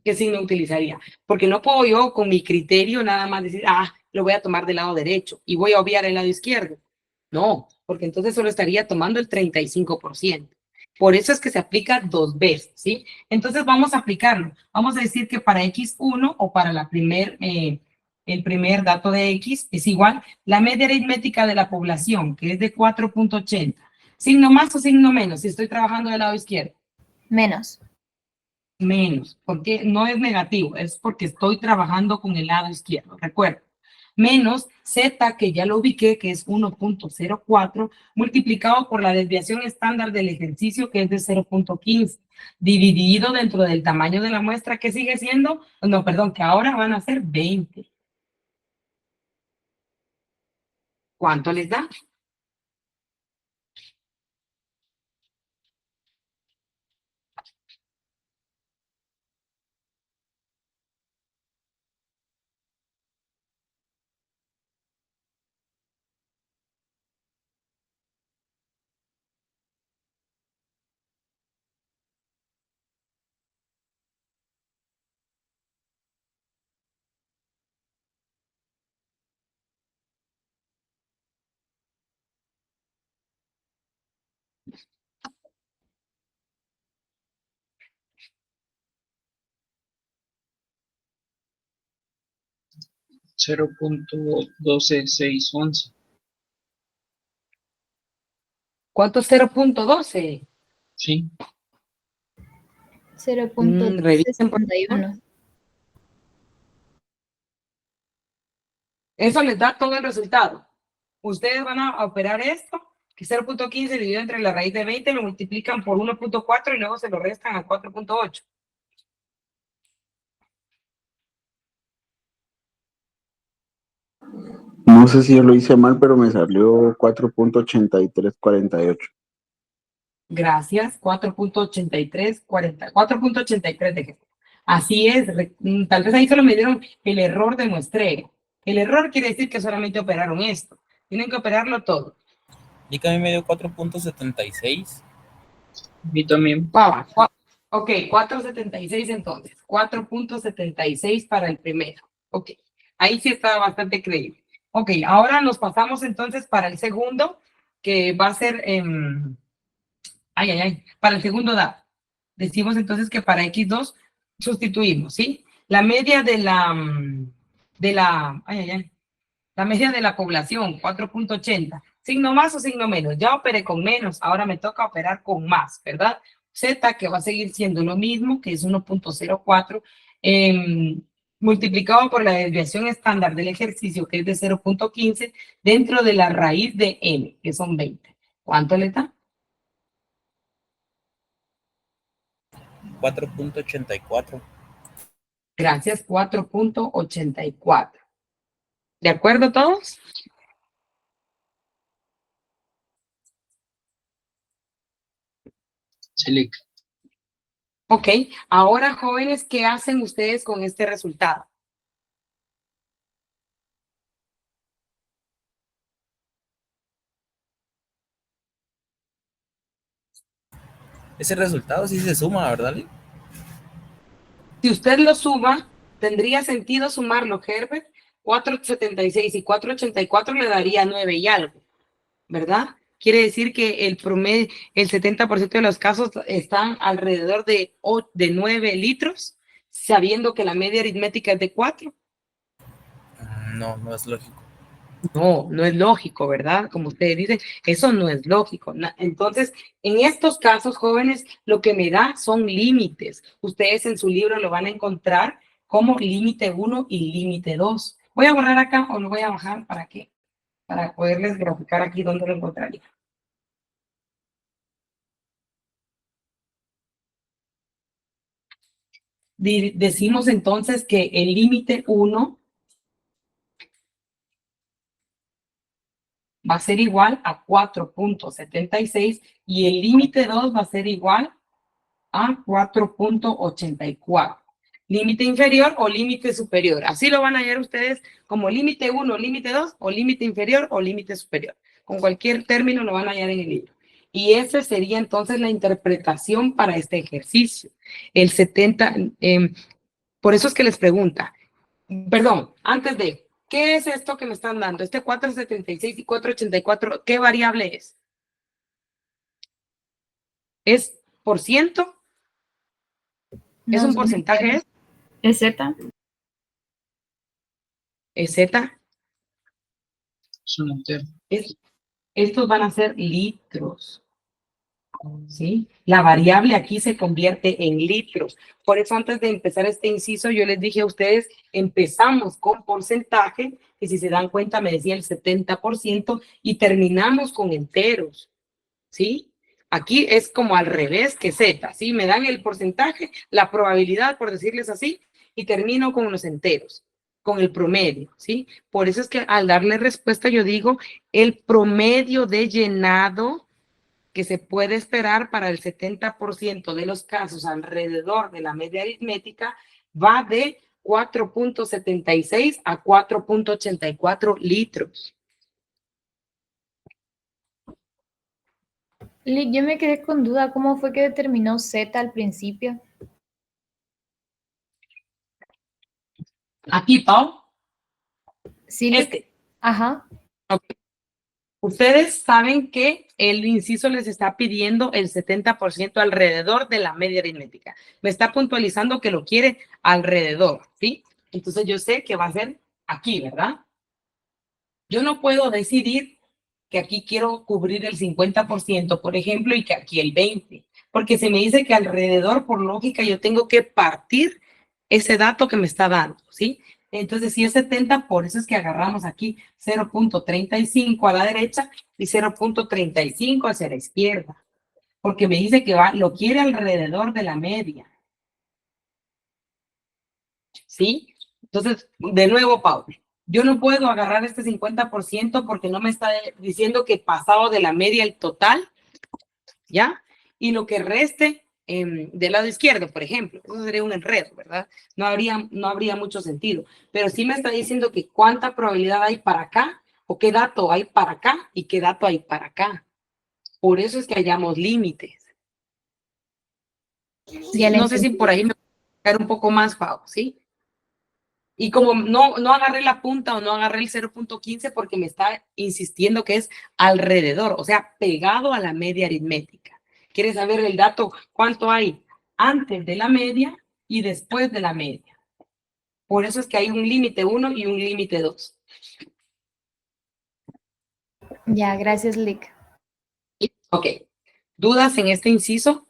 qué signo utilizaría, porque no puedo yo con mi criterio nada más decir, lo voy a tomar del lado derecho y voy a obviar el lado izquierdo. No, porque entonces solo estaría tomando el 35%. Por eso es que se aplica dos veces, ¿sí? Entonces vamos a aplicarlo. Vamos a decir que para X1 o para el primer dato de X es igual la media aritmética de la población, que es de 4.80. ¿Signo más o signo menos si estoy trabajando del lado izquierdo? Menos. Menos, porque no es negativo, es porque estoy trabajando con el lado izquierdo, recuerda. Menos Z, que ya lo ubiqué, que es 1.04, multiplicado por la desviación estándar del ejercicio, que es de 0.15, dividido dentro del tamaño de la muestra, que sigue siendo, no, perdón, que ahora van a ser 20. ¿Cuánto les da? $0.12611. ¿Cuánto es 0.12? Sí, Revisen, por favor. 0.61. Eso les da todo el resultado. Ustedes van a operar esto, que 0.15 dividido entre la raíz de 20, lo multiplican por 1.4 y luego se lo restan a 4.8. No sé si yo lo hice mal, pero me salió 4.8348. Gracias, 4.83 de Jesús. Así es, tal vez ahí solo me dieron el error de muestreo. El error quiere decir que solamente operaron esto. Tienen que operarlo todo. Y que a mí me dio 4.76. Y también. Ok, 4.76 entonces. 4.76 para el primero. Ok, ahí sí está bastante creíble. Ok, ahora nos pasamos entonces para el segundo, que va a ser... para el segundo dato. Decimos entonces que para X2 sustituimos, ¿sí? La media de la la media de la población, 4.80. Signo más o signo menos. Ya operé con menos, ahora me toca operar con más, ¿verdad? Z, que va a seguir siendo lo mismo, que es 1.04, multiplicado por la desviación estándar del ejercicio, que es de 0.15, dentro de la raíz de n, que son 20. ¿Cuánto le da? 4.84. Gracias, 4.84. ¿De acuerdo todos? Select. Ok, ahora jóvenes, ¿qué hacen ustedes con este resultado? Ese resultado sí se suma, ¿verdad, Lee? Si usted lo suma, tendría sentido sumarlo, Herbert. 4.76 y 4.84 le daría 9 y algo, ¿verdad? Quiere decir que el promedio, el 70% de los casos están alrededor de 9 litros, sabiendo que la media aritmética es de 4. No, no es lógico. No, no es lógico, ¿verdad? Como ustedes dicen, eso no es lógico. Entonces, en estos casos, jóvenes, lo que me da son límites. Ustedes en su libro lo van a encontrar como límite 1 y límite 2. Voy a borrar acá o lo voy a bajar para qué, para poderles graficar aquí dónde lo encontraría. Decimos entonces que el límite 1 va a ser igual a 4.76 y el límite 2 va a ser igual a 4.84. Límite inferior o límite superior. Así lo van a hallar ustedes como límite 1, límite 2 o límite inferior o límite superior. Con cualquier término lo van a hallar en el libro. Y esa sería entonces la interpretación para este ejercicio. El 70, por eso es que les pregunta, perdón, antes de, ¿qué es esto que me están dando? Este 4.76 y 4.84, ¿qué variable es? ¿Es por ciento? ¿Es un porcentaje? ¿Es Z? ¿Es Z? Es un entero. Estos van a ser litros, ¿sí? La variable aquí se convierte en litros. Por eso antes de empezar este inciso, yo les dije a ustedes, empezamos con porcentaje, que si se dan cuenta me decía el 70%, y terminamos con enteros, ¿sí? Aquí es como al revés que Z, ¿sí? Me dan el porcentaje, la probabilidad, por decirles así, y termino con los enteros, con el promedio, ¿sí? Por eso es que al darle respuesta yo digo el promedio de llenado que se puede esperar para el 70% de los casos alrededor de la media aritmética va de 4.76 a 4.84 litros. Lick, yo me quedé con duda, ¿cómo fue que determinó Z al principio? Aquí, Pau. Sí, Lick. Ajá. Okay. Ustedes saben que el inciso les está pidiendo el 70% alrededor de la media aritmética. Me está puntualizando que lo quiere alrededor, ¿sí? Entonces yo sé que va a ser aquí, ¿verdad? Yo no puedo decidir que aquí quiero cubrir el 50%, por ejemplo, y que aquí el 20%, porque se me dice que alrededor, por lógica, yo tengo que partir ese dato que me está dando, ¿sí? Entonces, si es 70, por eso es que agarramos aquí 0.35 a la derecha y 0.35 hacia la izquierda. Porque me dice que lo quiere alrededor de la media. ¿Sí? Entonces, de nuevo, Pau, yo no puedo agarrar este 50% porque no me está diciendo que pasado de la media el total, ¿ya? Y lo que reste del lado izquierdo, por ejemplo, eso sería un enredo, ¿verdad? No habría mucho sentido. Pero sí me está diciendo que cuánta probabilidad hay para acá, o qué dato hay para acá y qué dato hay para acá. Por eso es que hallamos límites. Ya le No sé si por ahí me puedo explicar un poco más, Pau, ¿sí? Y como no agarré la punta o no agarré el 0.15 porque me está insistiendo que es alrededor, o sea, pegado a la media aritmética. ¿Quieres saber el dato? ¿Cuánto hay antes de la media y después de la media? Por eso es que hay un límite 1 y un límite 2. Ya, gracias, Lick. Ok. ¿Dudas en este inciso?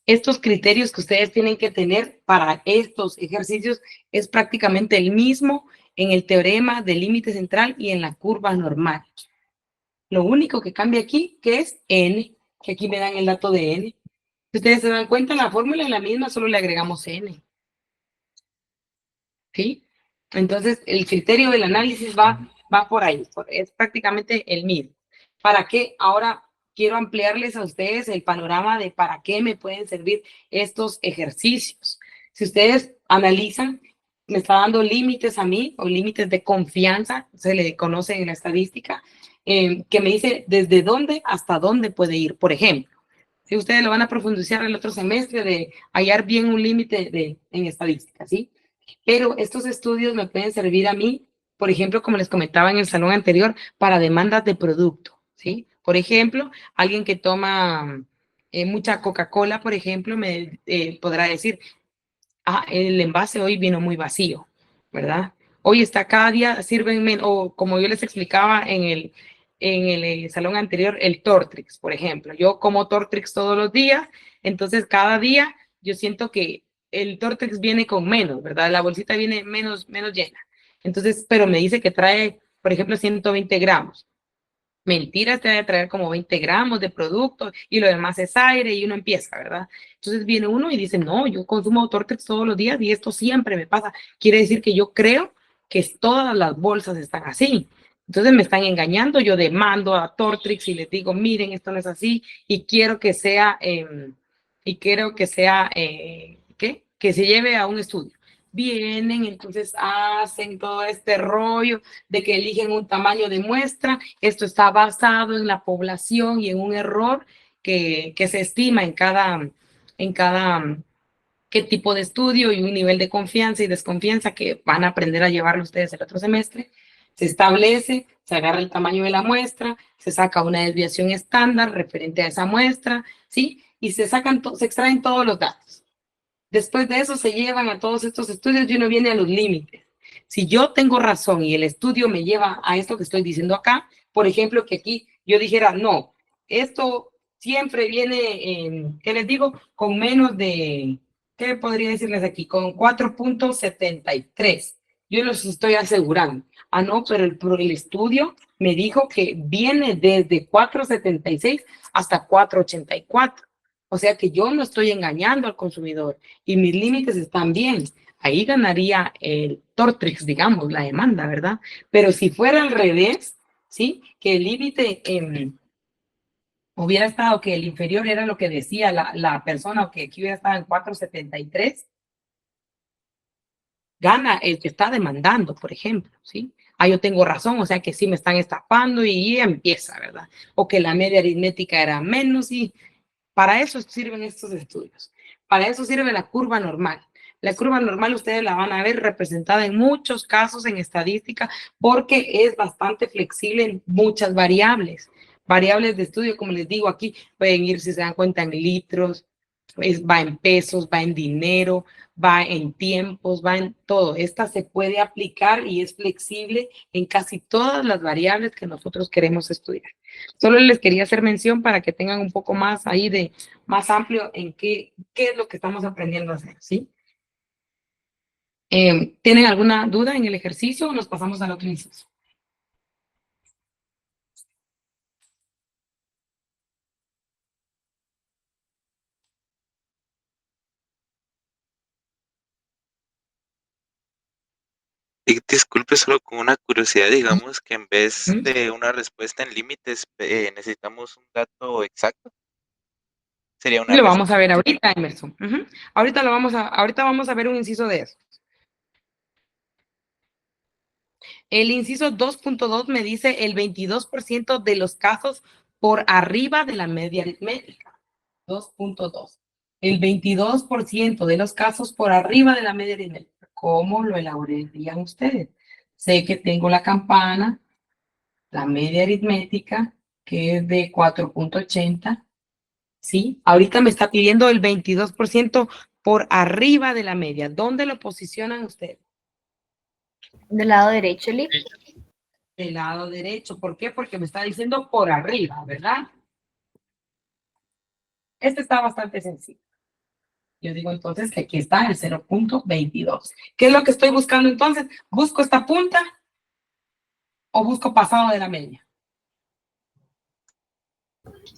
Estos criterios que ustedes tienen que tener para estos ejercicios es prácticamente el mismo en el teorema del límite central y en la curva normal. Lo único que cambia aquí, que es n, que aquí me dan el dato de n. Si ustedes se dan cuenta, la fórmula es la misma, solo le agregamos n. ¿Sí? Entonces, el criterio del análisis va por ahí, es prácticamente el mismo. ¿Para qué? Ahora quiero ampliarles a ustedes el panorama de para qué me pueden servir estos ejercicios. Si ustedes analizan, me está dando límites a mí, o límites de confianza, se le conoce en la estadística, que me dice desde dónde hasta dónde puede ir. Por ejemplo, si ustedes lo van a profundizar el otro semestre de hallar bien un límite en estadística, ¿sí? Pero estos estudios me pueden servir a mí, por ejemplo, como les comentaba en el salón anterior, para demandas de producto, ¿sí? Por ejemplo, alguien que toma mucha Coca-Cola, por ejemplo, me podrá decir, el envase hoy vino muy vacío, ¿verdad? Hoy está cada día, sirven menos, o como yo les explicaba en el salón anterior, el Tortrix, por ejemplo. Yo como Tortrix todos los días, entonces cada día yo siento que el Tortrix viene con menos, ¿verdad? La bolsita viene menos llena. Entonces, pero me dice que trae, por ejemplo, 120 gramos. Mentira, te debe traer como 20 gramos de producto y lo demás es aire y uno empieza, ¿verdad? Entonces viene uno y dice, no, yo consumo Tortrix todos los días y esto siempre me pasa. Quiere decir que yo creo que todas las bolsas están así. Entonces me están engañando, yo demando a Tortrix y les digo, miren, esto no es así y quiero que sea, ¿qué? Que se lleve a un estudio. Vienen, entonces hacen todo este rollo de que eligen un tamaño de muestra. Esto está basado en la población y en un error que se estima en cada qué tipo de estudio y un nivel de confianza y desconfianza que van a aprender a llevarlo ustedes el otro semestre. Se establece, se agarra el tamaño de la muestra, se saca una desviación estándar referente a esa muestra, ¿sí? Y se extraen todos los datos. Después de eso se llevan a todos estos estudios y uno viene a los límites. Si yo tengo razón y el estudio me lleva a esto que estoy diciendo acá, por ejemplo, que aquí yo dijera, no, esto siempre viene, ¿qué les digo? Con menos de, ¿qué podría decirles aquí? Con 4.73. Yo los estoy asegurando. Ah, no, pero el estudio me dijo que viene desde 4.76 hasta 4.84. O sea que yo no estoy engañando al consumidor y mis límites están bien. Ahí ganaría el Tortrix, digamos, la demanda, ¿verdad? Pero si fuera al revés, ¿sí? Que el límite hubiera estado, que el inferior era lo que decía la persona, o que aquí hubiera estado en 4.73, gana el que está demandando, por ejemplo, ¿sí? Yo tengo razón, o sea que sí me están estafando y empieza, ¿verdad? O que la media aritmética era menos y para eso sirven estos estudios. Para eso sirve la curva normal. La curva normal ustedes la van a ver representada en muchos casos en estadística porque es bastante flexible en muchas variables. Variables de estudio, como les digo aquí, pueden ir, si se dan cuenta, en litros, Va en pesos, va en dinero, va en tiempos, va en todo. Esta se puede aplicar y es flexible en casi todas las variables que nosotros queremos estudiar. Solo les quería hacer mención para que tengan un poco más ahí de más amplio en qué es lo que estamos aprendiendo a hacer, ¿sí? ¿Tienen alguna duda en el ejercicio o nos pasamos al otro inciso? Y disculpe, solo con una curiosidad, digamos que en vez ¿Mm? de una respuesta en límites, necesitamos un dato exacto. Sería una Lo respuesta. vamos a ver ahorita, Emerson. Ujú. Ahorita vamos a ver un inciso de eso. El inciso 2.2 me dice el 22% de los casos por arriba de la media aritmética. 2.2. El 22% de los casos por arriba de la media aritmética. ¿Cómo lo elaborarían ustedes? Sé que tengo la campana, la media aritmética, que es de 4.80. ¿Sí? Ahorita me está pidiendo el 22% por arriba de la media. ¿Dónde lo posicionan ustedes? Del lado derecho, Lick. Del lado derecho. ¿Por qué? Porque me está diciendo por arriba, ¿verdad? Este está bastante sencillo. Yo digo entonces que aquí está el 0.22. ¿Qué es lo que estoy buscando entonces? ¿Busco esta punta o busco pasado de la media?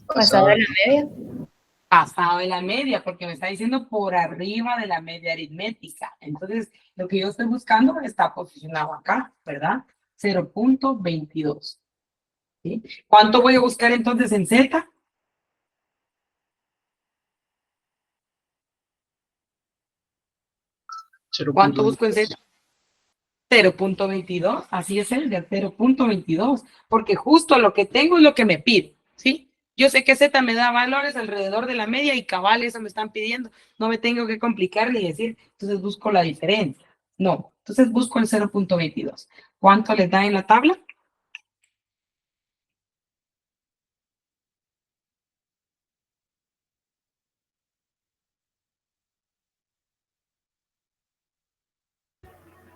Pasado de la media. Pasado de la media, porque me está diciendo por arriba de la media aritmética. Entonces, lo que yo estoy buscando está posicionado acá, ¿verdad? 0.22. ¿Sí? ¿Cuánto voy a buscar entonces en Z? ¿Cuánto busco en Z? 0.22, así es el de 0.22, porque justo lo que tengo es lo que me pide, ¿sí? Yo sé que Z me da valores alrededor de la media y cabal eso me están pidiendo, no me tengo que complicar ni decir, entonces busco la diferencia. No, entonces busco el 0.22. ¿Cuánto les da en la tabla?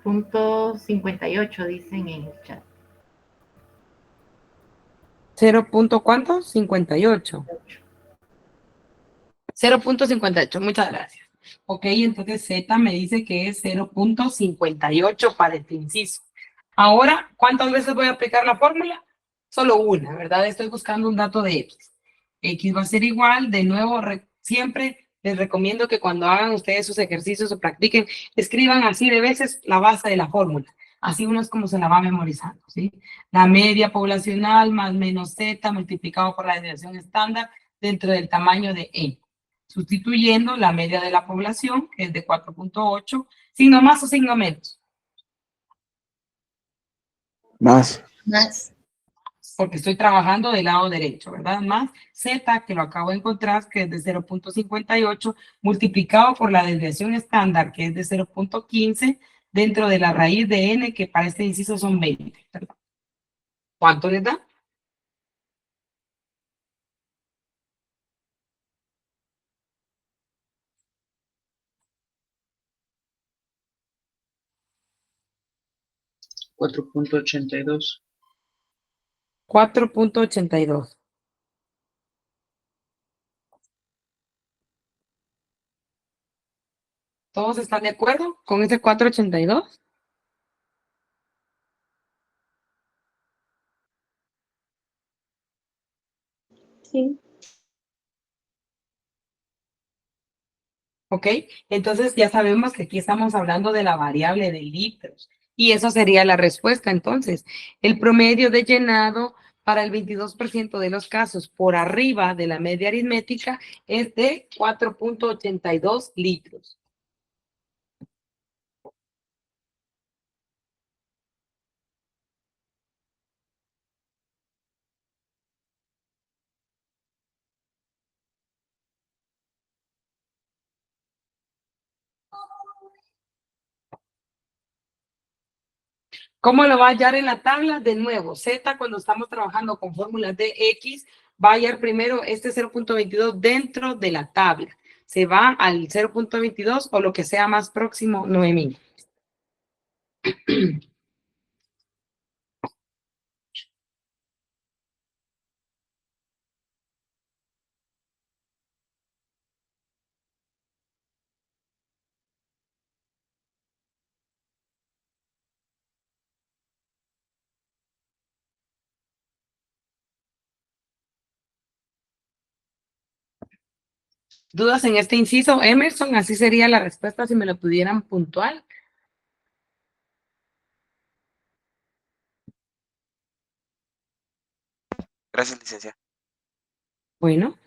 Punto 58 dicen en el chat. 0. ¿Cuánto? 58. 0.58, muchas gracias. Ok, entonces Z me dice que es 0.58 para este inciso. Ahora, ¿cuántas veces voy a aplicar la fórmula? Solo una, ¿verdad? Estoy buscando un dato de X. X va a ser igual, de nuevo, siempre les recomiendo que cuando hagan ustedes sus ejercicios o practiquen, escriban así de veces la base de la fórmula. Así uno es como se la va memorizando, ¿sí? La media poblacional más menos Z multiplicado por la desviación estándar dentro del tamaño de N. Sustituyendo la media de la población, que es de 4.8, signo más o signo menos. Más. Más. Porque estoy trabajando del lado derecho, ¿verdad? Más Z, que lo acabo de encontrar, que es de 0.58, multiplicado por la desviación estándar, que es de 0.15, dentro de la raíz de N, que para este inciso son 20, ¿verdad? ¿Cuánto les da? $4.82. 4.82. ¿Todos están de acuerdo con ese 4.82? Sí. ¿Ok? Entonces ya sabemos que aquí estamos hablando de la variable de litros. Y eso sería la respuesta. Entonces, el promedio de llenado para el 22% de los casos por arriba de la media aritmética es de 4.82 litros. ¿Cómo lo va a hallar en la tabla? De nuevo, Z, cuando estamos trabajando con fórmulas de X, va a hallar primero este 0.22 dentro de la tabla. se va al 0.22 o lo que sea más próximo, Noemí. ¿Dudas en este inciso, Emerson? Así sería la respuesta si me lo pudieran puntual. Gracias, licenciada. Bueno.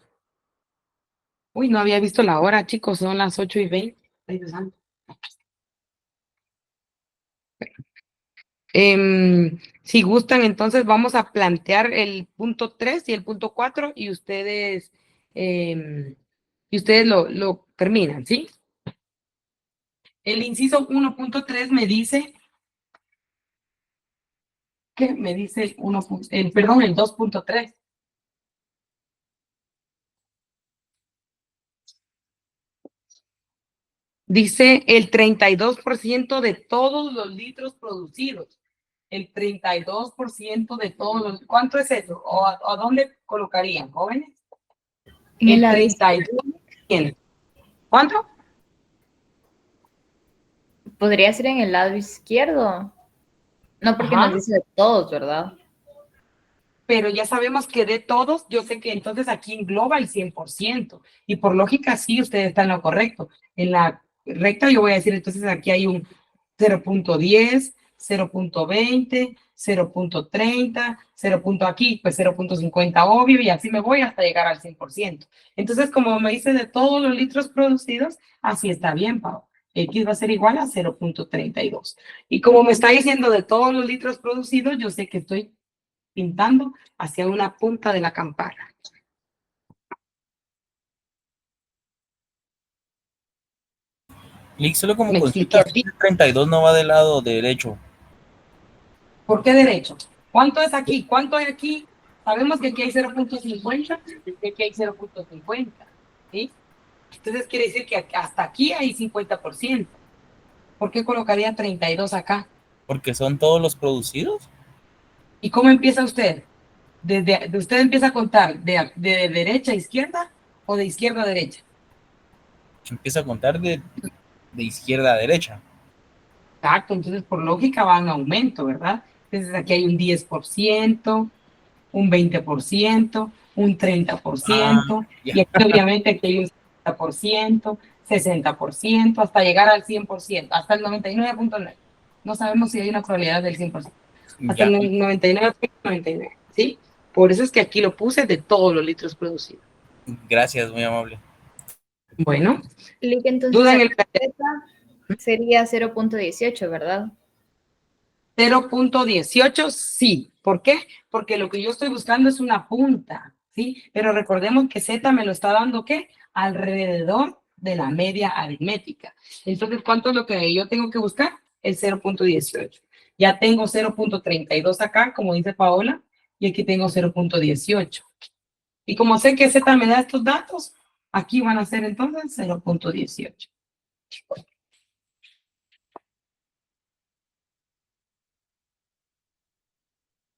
Uy, no había visto la hora, chicos, son las 8:20. Ay, Dios santo. Si gustan, entonces vamos a plantear el punto 3 y el punto 4 y ustedes lo terminan, ¿sí? El inciso 1.3 me dice, ¿qué? Me dice el 2.3. Dice el 32% de todos los litros producidos. El 32% de todos los... ¿Cuánto es eso? ¿O a dónde colocarían, jóvenes? En El la 32%. ¿Cuánto? podría ser en el lado izquierdo. No, porque Ajá. nos dice de todos, ¿verdad? Pero ya sabemos que de todos, yo sé que entonces aquí engloba el 100%. Y por lógica, sí, ustedes están en lo correcto. En la recta yo voy a decir, entonces aquí hay un 0.10, 0.20, 0.30, 0. Aquí, pues 0.50 obvio, y así me voy hasta llegar al 100%. Entonces, como me dice de todos los litros producidos, así está bien, Pau. X va a ser igual a 0.32. Y como me está diciendo de todos los litros producidos, yo sé que estoy pintando hacia una punta de la campana. Lick, solo como ¿Me expliqué consulta, así? 32 no va del lado derecho. ¿Por qué derecho? ¿Cuánto es aquí? ¿Cuánto hay aquí? Sabemos que aquí hay 0.50, que aquí hay 0.50, ¿sí? Entonces quiere decir que hasta aquí hay 50%. ¿Por qué colocaría 32 acá? Porque son todos los producidos. ¿Y cómo empieza usted? ¿Usted empieza a contar de derecha a izquierda o de izquierda a derecha? Empieza a contar de izquierda a derecha. Exacto, entonces por lógica va en aumento, ¿verdad? Entonces aquí hay un 10%, un 20%, un 30%, Ya. y aquí obviamente aquí hay un 70%, 60%, hasta llegar al 100%, hasta el 99.9. No sabemos si hay una probabilidad del 100%. Hasta Ya. el 99.99, ¿sí? Por eso es que aquí lo puse de todos los litros producidos. Gracias, muy amable. Bueno, Lick, entonces duda en la el respuesta sería 0.18, ¿verdad? 0.18, sí. ¿Por qué? Porque lo que yo estoy buscando es una punta, ¿sí? Pero recordemos que Z me lo está dando, ¿qué? Alrededor de la media aritmética. Entonces, ¿cuánto es lo que yo tengo que buscar? El 0.18. Ya tengo 0.32 acá, como dice Paola, y aquí tengo 0.18. Y como sé que Z me da estos datos, aquí van a ser entonces 0.18.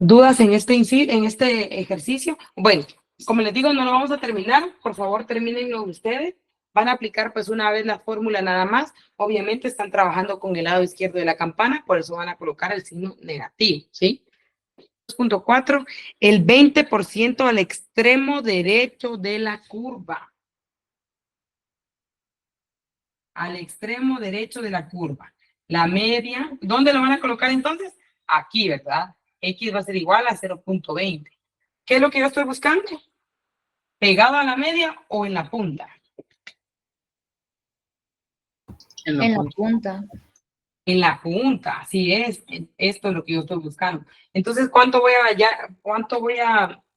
¿Dudas en este ejercicio? Bueno, como les digo, no lo vamos a terminar. Por favor, termínenlo ustedes. Van a aplicar pues una vez la fórmula nada más. Obviamente están trabajando con el lado izquierdo de la campana, por eso van a colocar el signo negativo, ¿sí? 2.4, el 20% al extremo derecho de la curva. Al extremo derecho de la curva. La media, ¿dónde lo van a colocar entonces? Aquí, ¿verdad? X va a ser igual a 0.20. ¿Qué es lo que yo estoy buscando? ¿Pegado a la media o en la punta? En la punta. En la punta, así es. Esto es lo que yo estoy buscando. Entonces, ¿cuánto voy a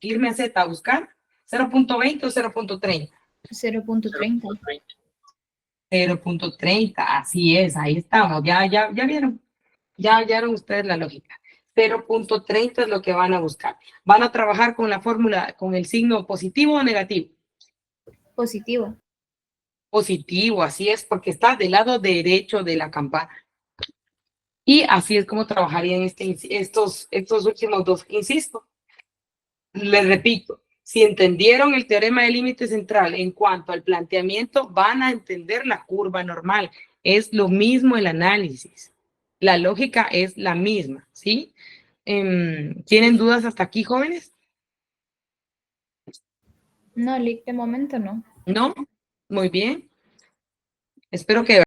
irme a Z a buscar? ¿0.20 o 0.30? 0.30. 0.30, así es, ahí estamos. Ya vieron. Ya hallaron ustedes la lógica. 0.30 es lo que van a buscar. ¿Van a trabajar con la fórmula, con el signo positivo o negativo? Positivo. positivo, así es, porque está del lado derecho de la campana. Y así es como trabajarían estos últimos dos que insisto. Les repito, si entendieron el teorema del límite central en cuanto al planteamiento, van a entender la curva normal. Es lo mismo el análisis. La lógica es la misma, ¿sí? ¿Tienen dudas hasta aquí, jóvenes? No, Lick, de momento no. ¿No? Muy bien. Espero que